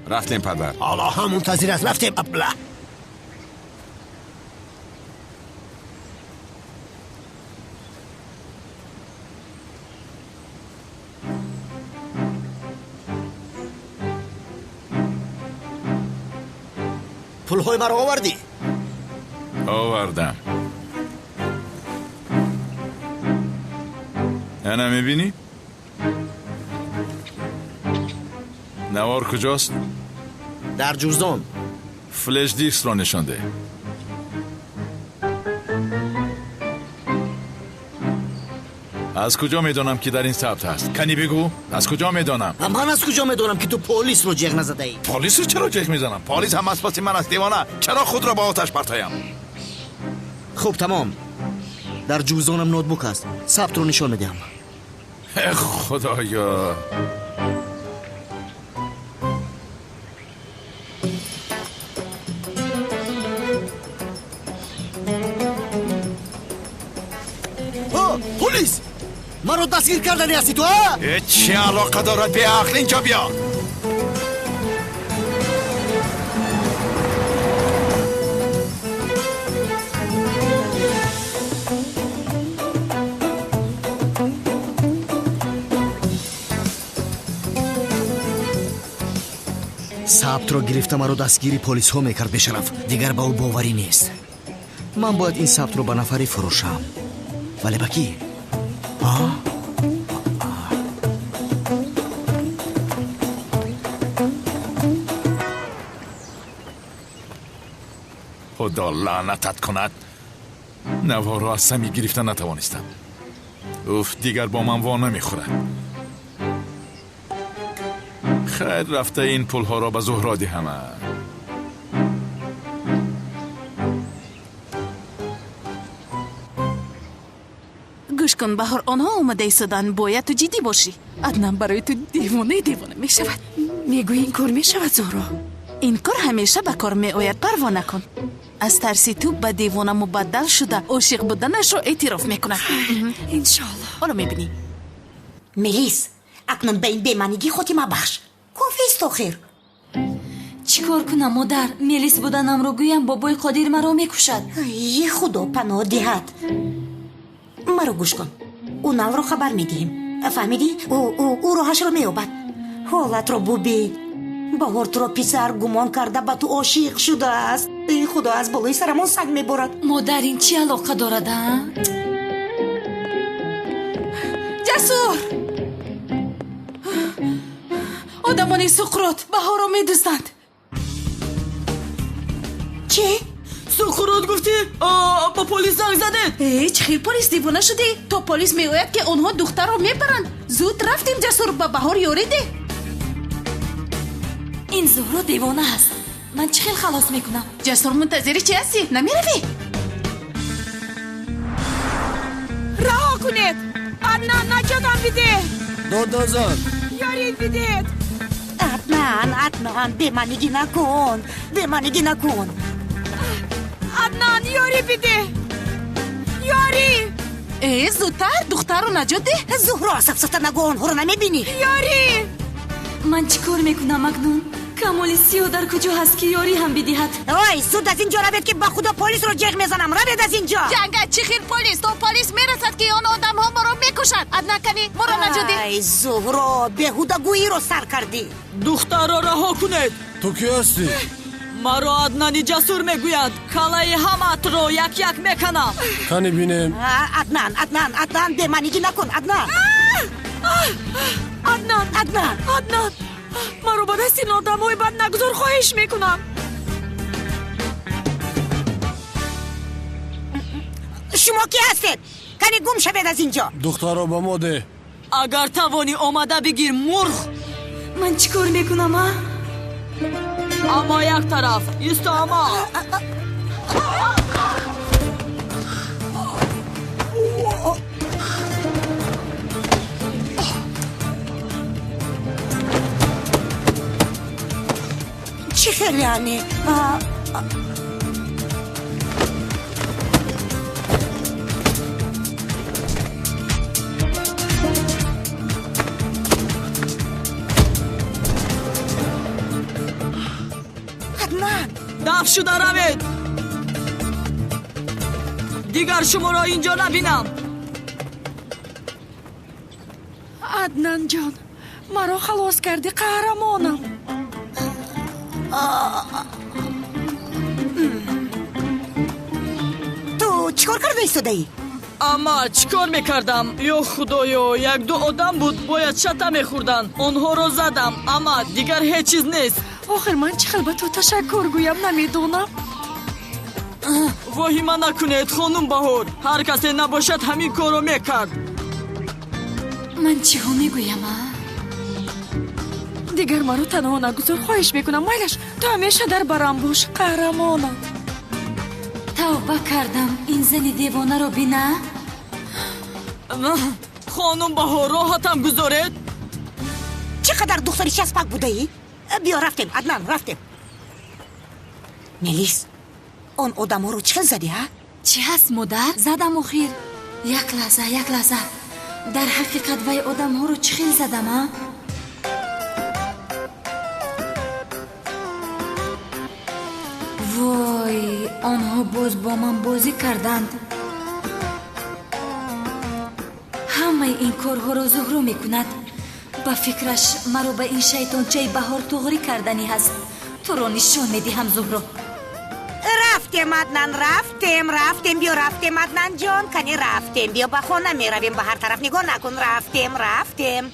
رفتیم پدر. حالا هم منتظر است. رفتیم ابله. پولهای مرا آوردی؟ آوردم. اینا میبینی؟ навор куҷост? дар ҷуздон. флеш дискро нишон деҳ. аз куҷо медонам ки дар ин сабт ҳаст? Кани бигӯ, аз куҷо медонам? ман аз куҷо медонам ки ту полисро ҷеғ назадаӣ? Полисро чаро ҷеғ мезанам? Полис ҳам аз паси ман аст, девона. Чаро худро ба оташ партоям? хуб, тамом. дар ҷуздонам ноутбук аст. сабтро нишон медиҳам. худоё. полис! маро дастгир кардани ҳасти ту? чӣ алоқа дорад беақл? инҷо биё. сабтро гирифта маро дастгири полисҳо мекард бешараф. дигар ба ӯ боварӣ нест. ман бояд ин сабтро ба нафарӣ фурӯшам. вале ба кӣ? худо лаънатат кунад. наворо аз сами гирифта натавонистам. уф, дигар бо ман во намехӯрад. хайр рафта ин пулҳоро ба зуҳро диҳама. гӯш кун баҳор, онҳо омада истодан. бояд ту ҷиддӣ бошӣ. аднан барои ту девона мешавад. мегӯӣ ин кор мешавад зуҳро? ин кор ҳамеша ба кор меояд. парвона кун. аз тарси ту ба девона мубаддал шуда ошиқ буданашро эътироф мекунад. иншоалло. ҳоло мебинӣ. мелис, акнун ба ин беманигӣ хотима бахш. кофист охир. чӣ кор кунам модар? мелис буданамро гӯям бобои қодир маро мекушад. е худо паноҳ диҳад. маро гӯш кун. ӯ навро хабар медиҳем. фаҳмидӣ? ӯ роҳашро меёбад. ҳолатро бубин. баҳор туро писар гумон карда ба ту ошиқ шудааст. эй худо, аз болои сарамон санг меборад. модар, ин чӣ алоқа дорад? ҷасур! одамони суқрот баҳорро медӯзданд. чӣ? суқрот гуфтӣ? ба полис занг задед? чӣ хел полис девона шудӣ? то полис меояд ки онҳо духтарро мебаранд. зуд рафтем. ҷасур, ба баҳор ёрӣ деҳ. ин зуҳро девона аст. ман чӣ хел халос мекунам? ҷасур, мунтазири чӣ ҳастӣ? намеравӣ? раҳо кунед! аднан, наҷотам бидеҳ! додозон, ёрид бидеҳед! аднан, беманигӣ накун. беманигӣ накун. аднан, ёрӣ бидеҳ! ёрӣ! зудтар духтарро наҷот деҳ. зуҳро сафсата нагӯ, онҳоро намебинӣ? ёрӣ! ман чӣ кор мекунам акнун? камоли сиё дар куҷо ҳаст ки ёрӣ ҳам бидиҳад? ой, зуд аз ин ҷо равед ки ба худо полисро ҷеғ мезанам. равед аз ин ҷо. ҷанга чӣ хел полис? то полис мерасад ки он одамҳо моро мекушад. адна кани моро наҷот деҳ. ай зуҳро, беҳудагӯиро сар кардӣ. духтарро раҳо кунед! ту кӣ ҳастӣ? маро аднани ҷасур мегӯяд. калаи ҳамаатро як меканам. кани бинем. аднан, беманигӣ накун. аднан, маро ба дасти ин одамҳои бад нагузор. хоҳиш мекунам. шумо кӣ ҳастед? кани гум шавед аз ин ҷо. духтарро ба мо деҳ. агар тавонӣ омада бигир, мурғ. ман чӣ кор мекунам? аммо як тараф исто. аммо чӣ хел яъне? дафт шуда равед. дигар шуморо ин ҷо набинам. аднанҷон, маро халос кардӣ, қаҳрамонам. ту чӣ кор карда истодаӣ? اما چیکار میکردم؟ یا خدایا یک دو آدم بود باید شتا میخوردن آنها رو زدم اما دیگر هیچ چیز نیست. آخر من چقدر به تو تشکر گویم نمیدونم. واهیمه نکنید خانم بهار، هر کسی نباشد همین کارو میکرد. من چی ها میگویم؟ دیگر مرا تنها نگذار، خواهش میکنم میلش تو همیشه در برم باش قهرمانم. توبه کردم این زن دیوانه رو بینه. خانم بهار راحتم گذارید. چقدر دختری چسبک بوده ای؟ بیا رفتیم عدنان رفتیم. ملیس اون آدم ها رو چه زدی ها؟ چی هست مادر؟ زدم اخیر. یک لحظه در حقیقت وی آدم ها رو چی خیل زدم ها؟ وای آنها باز با من بازی کردند. همه این کارها رو زهرا میکند. با فکرش مرا به این شیطانچه بهار توغری کردنی هست. تو رو نشان میدهم زهرا. رفتیم عدنان رفتیم بیا رفتیم عدنان جان کنی رفتیم بیا به خانه میرویم به هر طرف نگاه نکن رفتیم.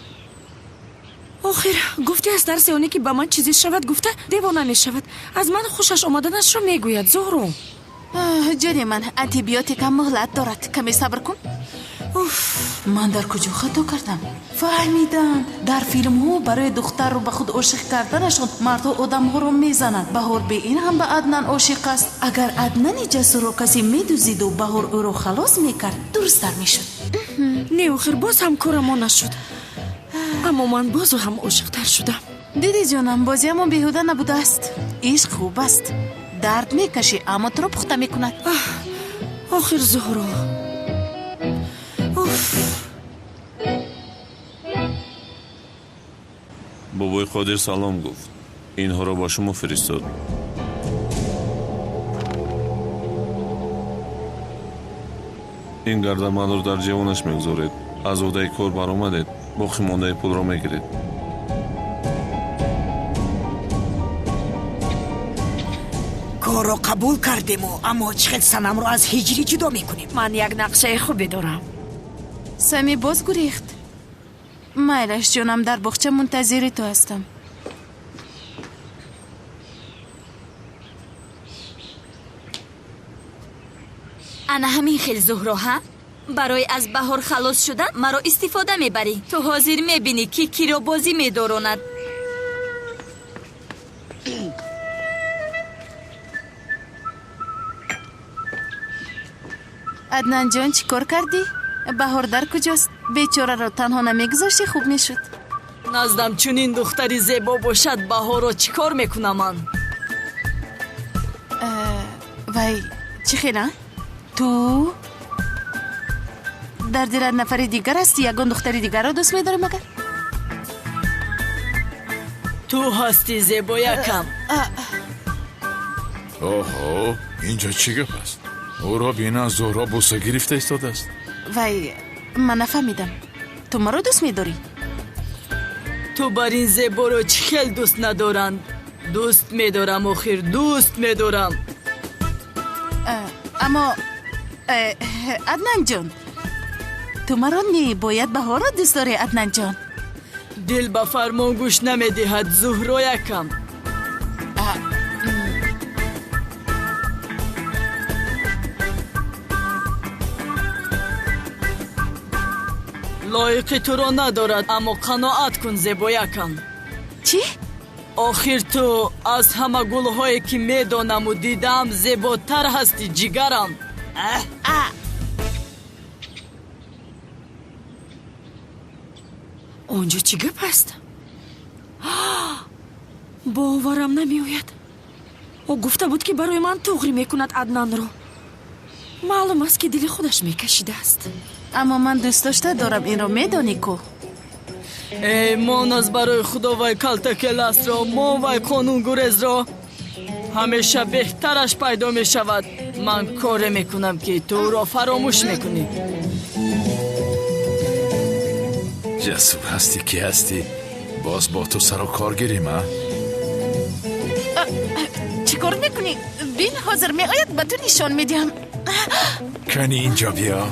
آخر گفتی از درس اونی که به من چیزی شود گفته دیوانه نشود. از من خوشش آمدنش رو میگوید زهرا. جانی من انتیبیوتیک هم مهلت دارد، کمی صبر کن. من در کجا خطا کردم؟ فهمیدم در فیلم ها برای دختر رو به خود عاشق کردنشون مردها آدم ها رو میزنند. بهار به این هم به عدنان عاشق است. اگر عدنان جسور رو کسی میدوزید و بهار او رو خلاص میکرد درست‌تر میشد. نه آخر باز هم کار ما نشد، اما من بازو هم عاشق تر شدم. دیدی جانم بازی همون بیهوده نبوده است. عشق خوب است، درد میکشی اما تو رو پخته میکند. آخر زهرا بابای قادر سلام گفت، اینها را با شما فرستاد. این گردمان رو در جوانش میگذارید. از عهده کار برآمدید، باقی مانده پول را میگیرید. کار رو قبول کردیم اما چقدر سنم رو از هجری جدا میکنیم. من یک نقشه خوبی دارم. سمی باز گریخت. میلش جانم در باغچه منتظر تو هستم. انا همین خیل زهرا ها؟ برای از بهار خلاص شدن مرا استفاده میبری. تو حاضر میبینی که کی را بازی میداروند. عدنان جان چی کار کردی؟ بهار در کجاست؟ بیچاره رو تنها نمیگذاشتی خوب میشد. نزدم چون این دختری زیبا باشد بهار را چی کار میکنم من؟ وای چی خیلی؟ تو در دل نفر دیگر هستی؟ یگان دختری دیگر رو دوست میداری مگر؟ تو هستی زیبا یکم. اوه اینجا چی گپ است؟ او را بینا زهرا بوسه گرفته ایستاده است. وای من نفهمیدم. تو مرا دوست میداری؟ تو بر این زیبا رو چی خیل دوست ندارند؟ دوست میدارم آخر دوست میدارم. اما عدنان جان تو مرا باید بهار را دوست داری عدنان جان. دل به فرمان گوش نمیدهد زهرا یکم. لایق تو را ندارد اما قناعت کن زیبا یکم. چی؟ آخر تو از همه گلهایی که میدانم و دیدم زیباتر هستی جگرم. اونجا چی گپ است؟ باورم نمیآید. او گفته بود که برای من توغری میکند عدنان رو. معلوم است که دل خودش میکشیده است. اما من دوست داشته دارم این رو میدانی کو. ای من از برای خدا وای کلتکل است را من وای قانون گریز را همیشه بهترش پیدا می شود. من کار میکنم که تو را فراموش میکنی. جسور هستی کی هستی؟ باز با تو سر و کار گیریم ها؟ چی کار میکنی؟ بین حاضر میآید به تو نشان میدیم. کنی اینجا بیا.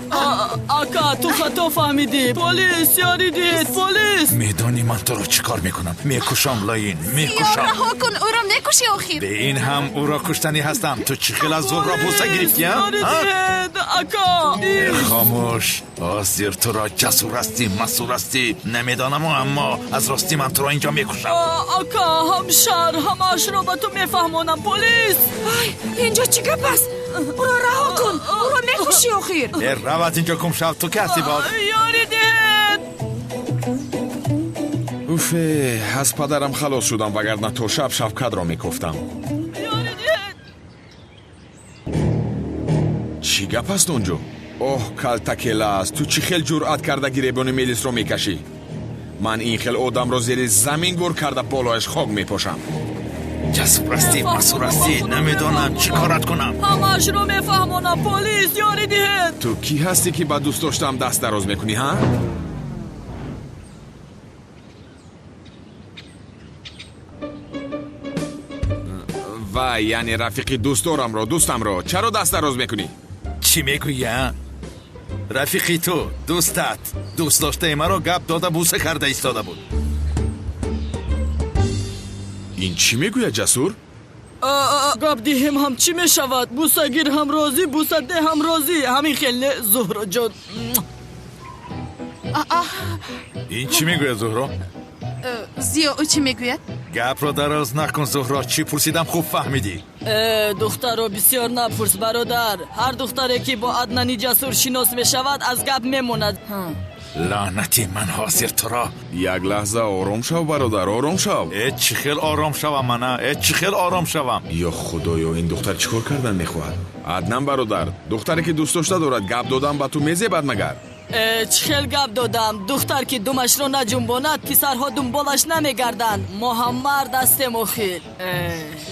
اکا تو خطا فهمیدی. پلیس یاریدید. پلیس. میدونی من تو رو چیکار میکنم؟ میکشم لاین، میکشم. رها کن، او را میکشی آخر. به این هم او را کشتنی هستم. تو چی خیلی از زهرا بوسه گرفتی ها؟ اکا خاموش. آسیر تو را جسور هستی، مسئول هستی. نمیدانم اما از راستی من تو را اینجا میکشم. اکا هم شهر همش رو به تو میفهمونم. پلیس. اینجا چی گپ است؟ او را رها کن، او را میکشی آخر. روت اینجا کم شو. تو که هستی باز؟ یاریدید. اوفه از پدرم خلاص شدم وگرنه تا شب شفقت را میکفتم. چی گپ است اونجا؟ اوه کلتکل است. تو چی خیل جرأت کرده گریبان میلیس رو میکشی؟ من این خیل آدم رو زیر زمین گور کرده بالایش خاک میپاشم. جسور هستی، مسئول هستی. نمیدانم چی کارت کنم. همش رو میفهمونم. پلیس یاریدید. تو کی هستی که با دوست داشتم دست دراز میکنی ها؟ و یعنی رفیقی دوستم رو چرا دست دراز میکنی؟ چی میگویی؟ رفیقی تو، دوستت، دوست داشته مرا گپ داده بوسه کرده ایستاده بود. این چی میگوید جسور؟ گپ دیم هم چی میشود؟ بوسه گیر هم راضی، بوسه ده هم راضی. همین خیلی زهرا جان. این چی میگوید زهرا؟ زیا او چی میگوید؟ گپ را دراز نکن زهرا. چی پرسیدم خوب فهمیدی؟ دختر رو بسیار نپرس برادر. هر دختری که با عدنانی جسور شناس میشود از گپ میموند. لعنتی من حاضر تو را. یک لحظه آرام شو برادر، آرام شو. چی خیل آرام شوم من؟ چی خیل آرام شوم؟ یا خدایا این دختر چیکار کردن میخواهد؟ عدنان برادر، دختری که دوست داشته دارد گپ دادم با تو میزیبد مگر؟ چه خیل گپ دادم. دختر که دومش رو نجنباند پسرها دنبالش نمیگردند. ما هم مرد هستیم آخر.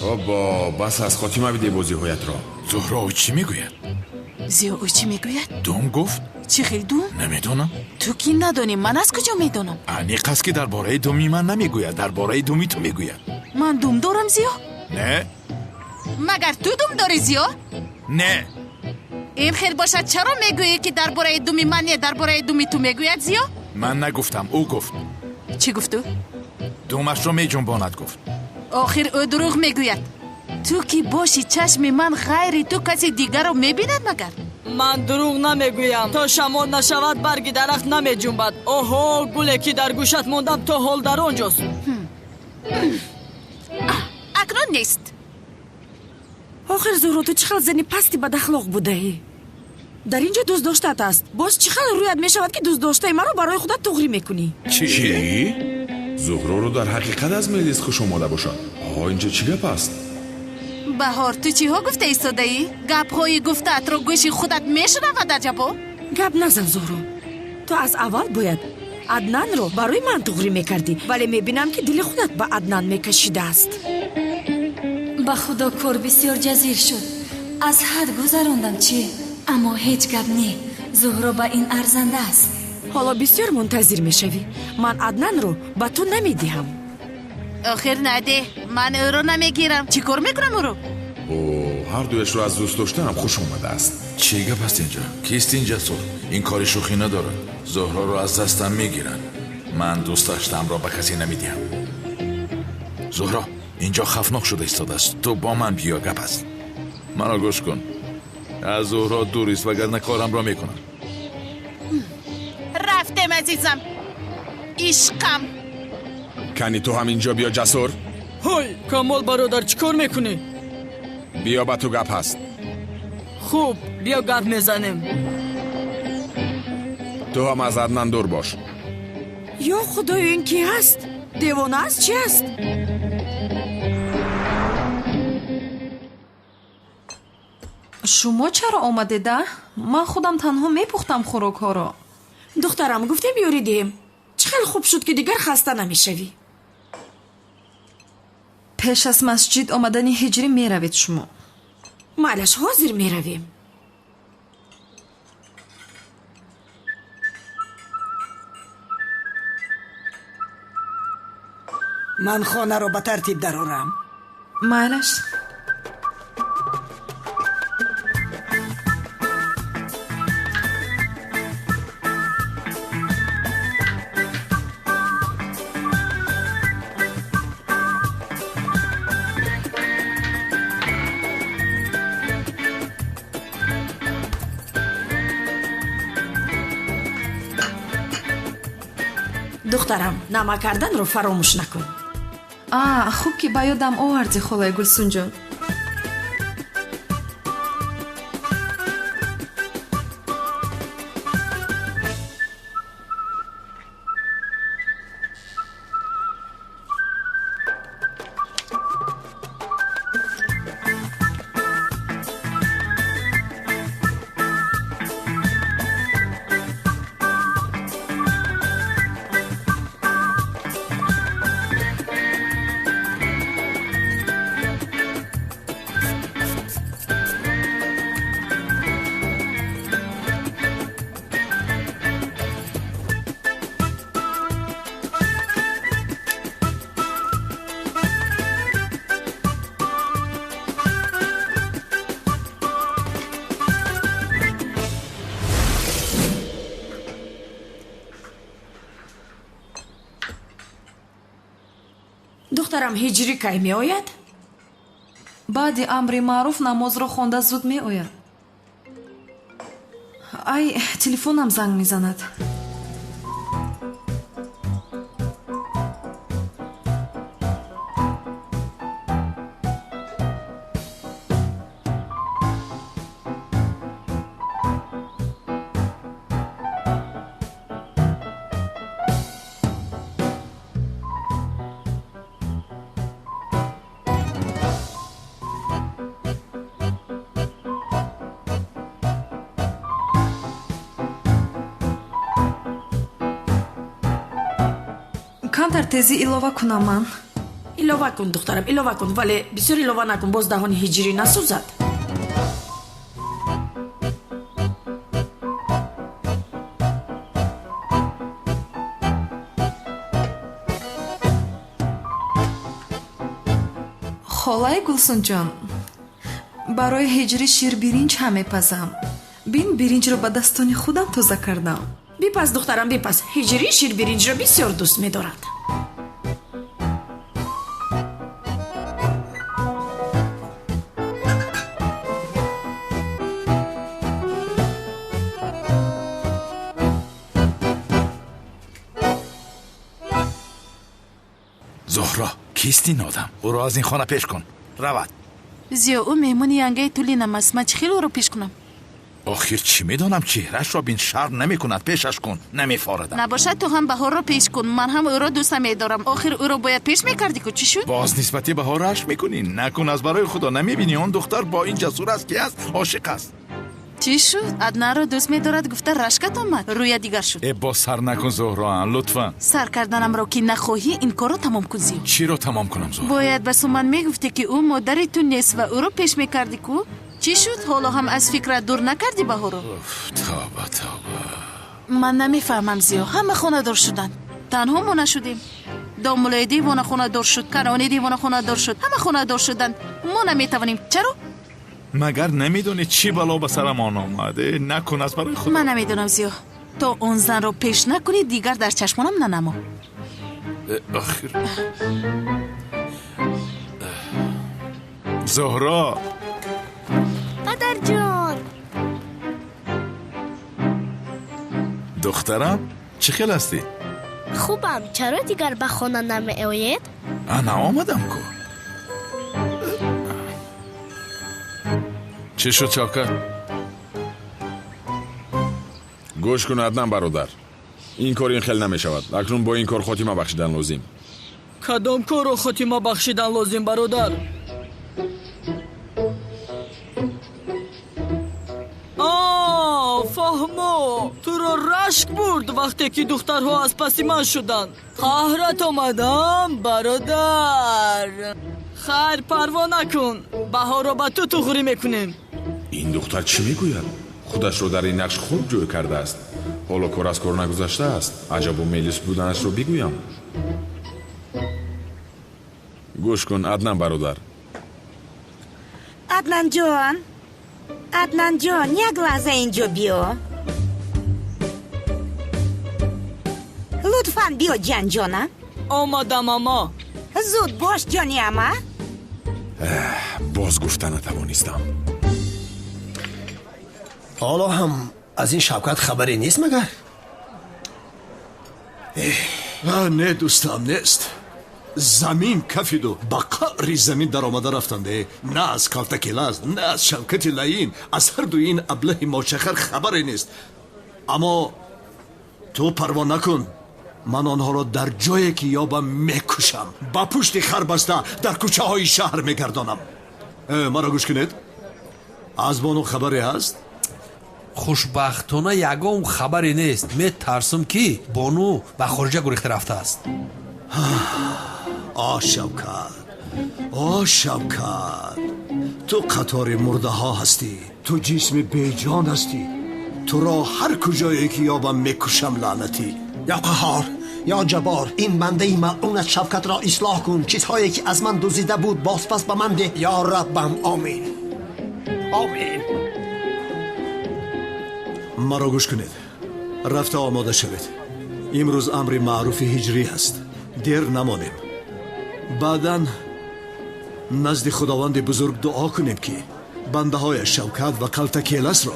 بابا بس از خاتمه بده بازی هایت را. زهرا او چی میگوید؟ زیا او چی میگوید؟ دوم گفت؟ چی خیلی دوم؟ نمیدونم. تو کی ندانی؟ من از کجا میدونم؟ انیق که درباره دومی من نمیگوید، درباره دومی تو میگوید. من دوم دارم زیا؟ نه. مگر تو دوم داری زیا؟ نه. این خیر باشد چرا میگویی که درباره دومی من یا درباره دومی تو میگوید زیا؟ من نگفتم، او گفت. چی گفت او؟ دومش رو میجنباند گفت. آخر او دروغ میگوید. تو کی باشی چشم من غیر تو کسی دیگر رو میبیند مگر؟ من دروغ نمیگویم. تا شمان نشود برگ درخت نمیجنبد. اوهو گله که در گوشت موندم تا حال در آنجاست. اکنون نیست. آخر زهرا تو چقدر زنی پستی بد اخلاق بوده ای. در اینجا دوست داشتت است. باز چقدر رویت میشود که دوست داشته مرا برای خودت تغری میکنی. چی؟ زهرا رو در حقیقت از میلیس خوش اومده باشد. اینجا چی گپ است؟ بهار تو چی ها گفته ایستاده ای؟ گپ های گفتت رو گوشی خودت میشنود در جبا؟ گپ نزن زهرا. تو از اول باید عدنان رو برای من تغری میکردی، ولی میبینم که دل خودت به عدنان میکشیده است. به خدا کار بسیار جزیر شد. از حد گذراندم چی؟ اما هیچ گپ نی. زهرا به این ارزنده است. حالا بسیار منتظر میشوی. من عدنان رو به تو نمیدهم. آخر نده. من او رو نمیگیرم. چی کار میکنم او رو؟ هر دویش رو از دوست داشته هم خوش اومده است. چی گپ است اینجا؟ کیست این جسور؟ این کاری شوخی نداره. زهرا رو از دستم میگیرن. من دوست داشتم را به کسی نمیدیم. زهرا اینجا خفناک شده ایستاده است. تو با من بیا، گپ است. منو گوش کن. از زهرا دوریست وگرنه کارم را میکنم. رفتم عزیزم. عشقم. کنی تو هم اینجا بیا جسور. های کمال برادر چیکار میکنی؟ بیا با تو گپ هست. خوب بیا گپ میزنیم. تو هم از عدنان دور باش. یا خدای این کی هست؟ دیوانه است چی است؟ شما چرا آمده ده؟ من خودم تنها میپختم خوراک ها را. دخترم گفته بیاریدیم. چه خیلی خوب شد که دیگر خسته نمیشوی. پیش از مسجد آمدن هجری میروید شما. معلش حاضر میرویم. من خانه رو به ترتیب درارم. معلش. духтарам, нама карданро фаромӯш накун. хуб ки ба ёдам овардӣ холаи Гулсунҷон. духтарам, ҳиҷрӣ кай меояд? баъди амри маъруф намозро хонда зуд меояд. ай телефонам занг мезанад. камтар тезӣ илова кунам ман. илова кун духтарам, илова кун, вале бисёр илова накун, боз даҳони ҳиҷрӣ насӯзад. холаи Гулсунҷон, барои ҳиҷрӣ ширбиринҷ ҳам мепазам. бин биринҷро ба дастони худам тоза кардам. бипас духтарам, бипас. ҳиҷрӣ ширбиринҷро бисёр дӯст медорад. زهرا کیست این آدم؟ او را از این خانه پیش کن. رود. زیو او مهمون ینگه تولینم است. من چخیل او رو پیش کنم؟ آخر چی میدانم چهرش را بین شرم نمی کند. پیشش کن. نمیفاردم. نباشد تو هم بهار رو پیش کن. من هم او را دوست میدارم. آخر او را باید پیش میکردی که چی شد؟ باز نسبتی بهارش میکنی. نکن از برای خدا. نمیبینی اون دختر با این جسور است که است عاشق است. چی شد؟ ادنا رو دوست میدارد گفته رشکت آمد. روی دیگر شد. با سر نکن زهرا لطفا. سر کردنم رو که نخواهی این کارو تمام کن زیو. چی رو تمام کنم زهرا؟ باید به سومن میگفتی که او مادری تو نیست و او رو پیش میکردی کو؟ چی شد؟ حالا هم از فکرت دور نکردی بهارو؟ توبه توبه. من نمیفهمم زیو. همه خانه دار شدن. تنها ما نشدیم. دامولای دیوانه خانه دار شد. کنانی دیوانه خانه دار شد. همه خانه دار شدن. ما نمیتوانیم. چرا؟ مگر نمیدونی چی بلا به سرمان آمده؟ نکن از برای خود. من نمیدونم زیو. تو اون زن رو پیش نکنی دیگر در چشمانم ننما. آخر زهرا. مادر جان. دخترم چه خیل هستی؟ خوبم. چرا دیگر به خانه نمی آیید؟ انا آمدم کو. چه شد چاکر؟ گوش کن عدنان برادر. این کار این خیل نمی شود. اکنون با این کار خاتمه بخشیدن لازم. کدام کار رو خاتمه بخشیدن لازم برادر؟ فهمو تو رو رشک برد وقتی که دخترها از پس من شدن. قهرت آمدم برادر. خیر پروا نکن. بهار رو با تو تخوری میکنیم. این دختر چی میگوید؟ خودش رو در این نقش خوب جوی کرده است. حالا کار از کار نگذشته است. عجب و میلیس بودنش رو بگویم. گوش کن عدنان برادر. عدنان جان یک لحظه اینجا بیا. لطفاً بیا جانم. آمدم اما. زود باش جانی اما. باز گفتن نتوانستم. حالا هم از این شوکت خبری نیست مگر؟ نه دوستم نیست. زمین کفیدو با قعری زمین در آمده رفتنده. نه از کالتکیلاز نه از شوکت لعین، از هر دو این ابله ماچخر خبری نیست. اما تو پروا نکن، من آنها را در جایی که یابم میکشم، با پشت خر بسته در کوچه های شهر میگردانم. مرا گوش کنید. از بانو خبری هست؟ хушбахтона ягон хабаре нест. метарсам ки бону ба хориҷа гурехта рафтааст. شوکت تو قطار مرده ها هستی. تو جسم بیجان هستی. تو را هر کجایی که یابم میکشم لعنتی. یا قهار یا جبار، این بنده ملعون شوکت را اصلاح کن. چیزهایی که از من دزدیده بود بازپس به من ده یا ربم. آمین آمین. مرا گوش کنید. رفته آماده شوید. امروز امر معروف هجری هست. دیر نمانیم. بعداً نزد خداوند بزرگ دعا کنیم که بنده های شوکت و کالتکیلاس را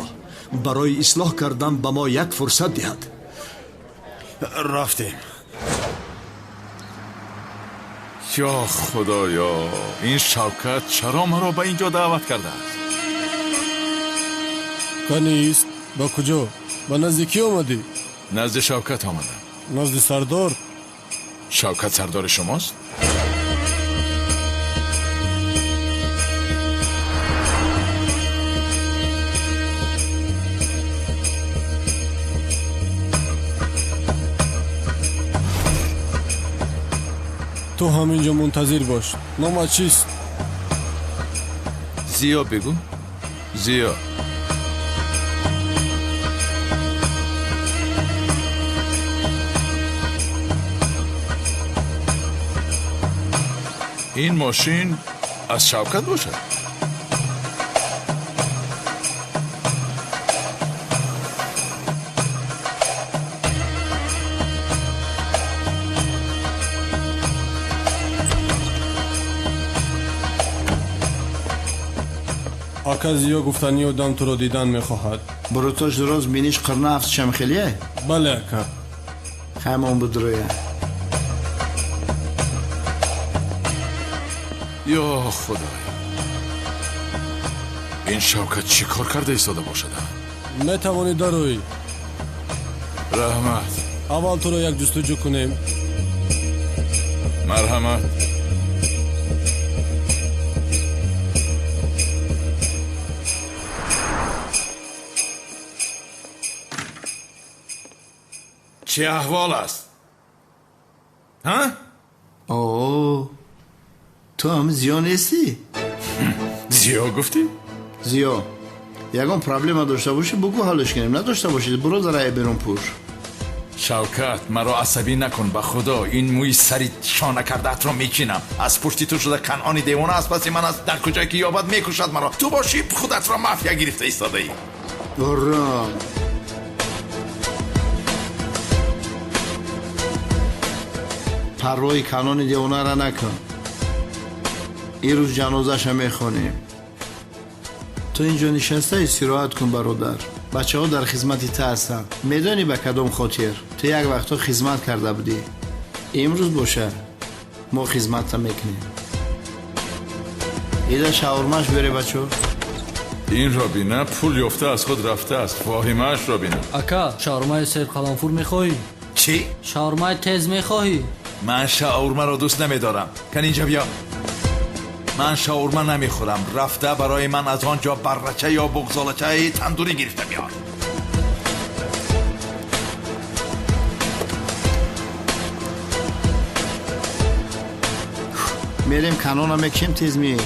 برای اصلاح کردن به ما یک فرصت دهد. رفتیم. یا خدایا، این شوکت چرا مرا به اینجا دعوت کرده است؟ کنیست؟ با کجا؟ با نزد کی آمدی؟ نزد شوکت آمدم. نزد سردار؟ شوکت سردار شماست؟ تو همینجا منتظر باش. نامت چیست؟ زیا بگو. زیا. این ماشین از شوکت باشد. آقا زیا گفتنی آدم تو رو دیدن میخواهد. بروتاش دراز بینیش قرنه هفت شمخلیه؟ بله اکا. همون بدرویه. یا خدای، این شوکت چی کار کرده ایستاده باشد؟ میتوانی دروی. رحمت. اول تو رو یک جستجو کنیم. مرحمت. چه احوال است؟ ها؟ اوه، تو هم زیا نیستی؟ زیا گفتی؟ زیا یکم پرابلم داشته باشی بگو حلش کنیم، نداشته باشید برو ذرای بیرون پوش. شوکت مرا عصبی نکن به خدا. این موی سری شانه کردت را میچینم. از پشتی تو شده کنعانی دیوانه است. پس من از در کجایی که یابد میکشد مرا. تو باشی خودت را مافیا گرفته ایستاده ای. دارم پروای کنان دیوانه را نکن. این روز جنازش هم میخونیم. تو اینجا نشسته استراحت کن برادر. بچه ها در خدمتی تا هستن. میدانی به کدام خاطر تو یک وقتا خدمت کرده بودی. امروز باشه ما خدمت میکنیم. ایده شاورماش بره بچه ها. این را بینه پول یافته از خود رفته است. واهیمه‌اش را بینه. اکا شاورمای سیر قلنفور میخواهی؟ چی؟ شاورمای تیز میخواهی؟ من شاورما را دوست نمیدارم. کن اینجا بیا. من شاورما نمیخورم. رفته برای من از آنجا برچه یا بغزالچه تندوری گرفته بیار. میریم کنان هم کم تیز می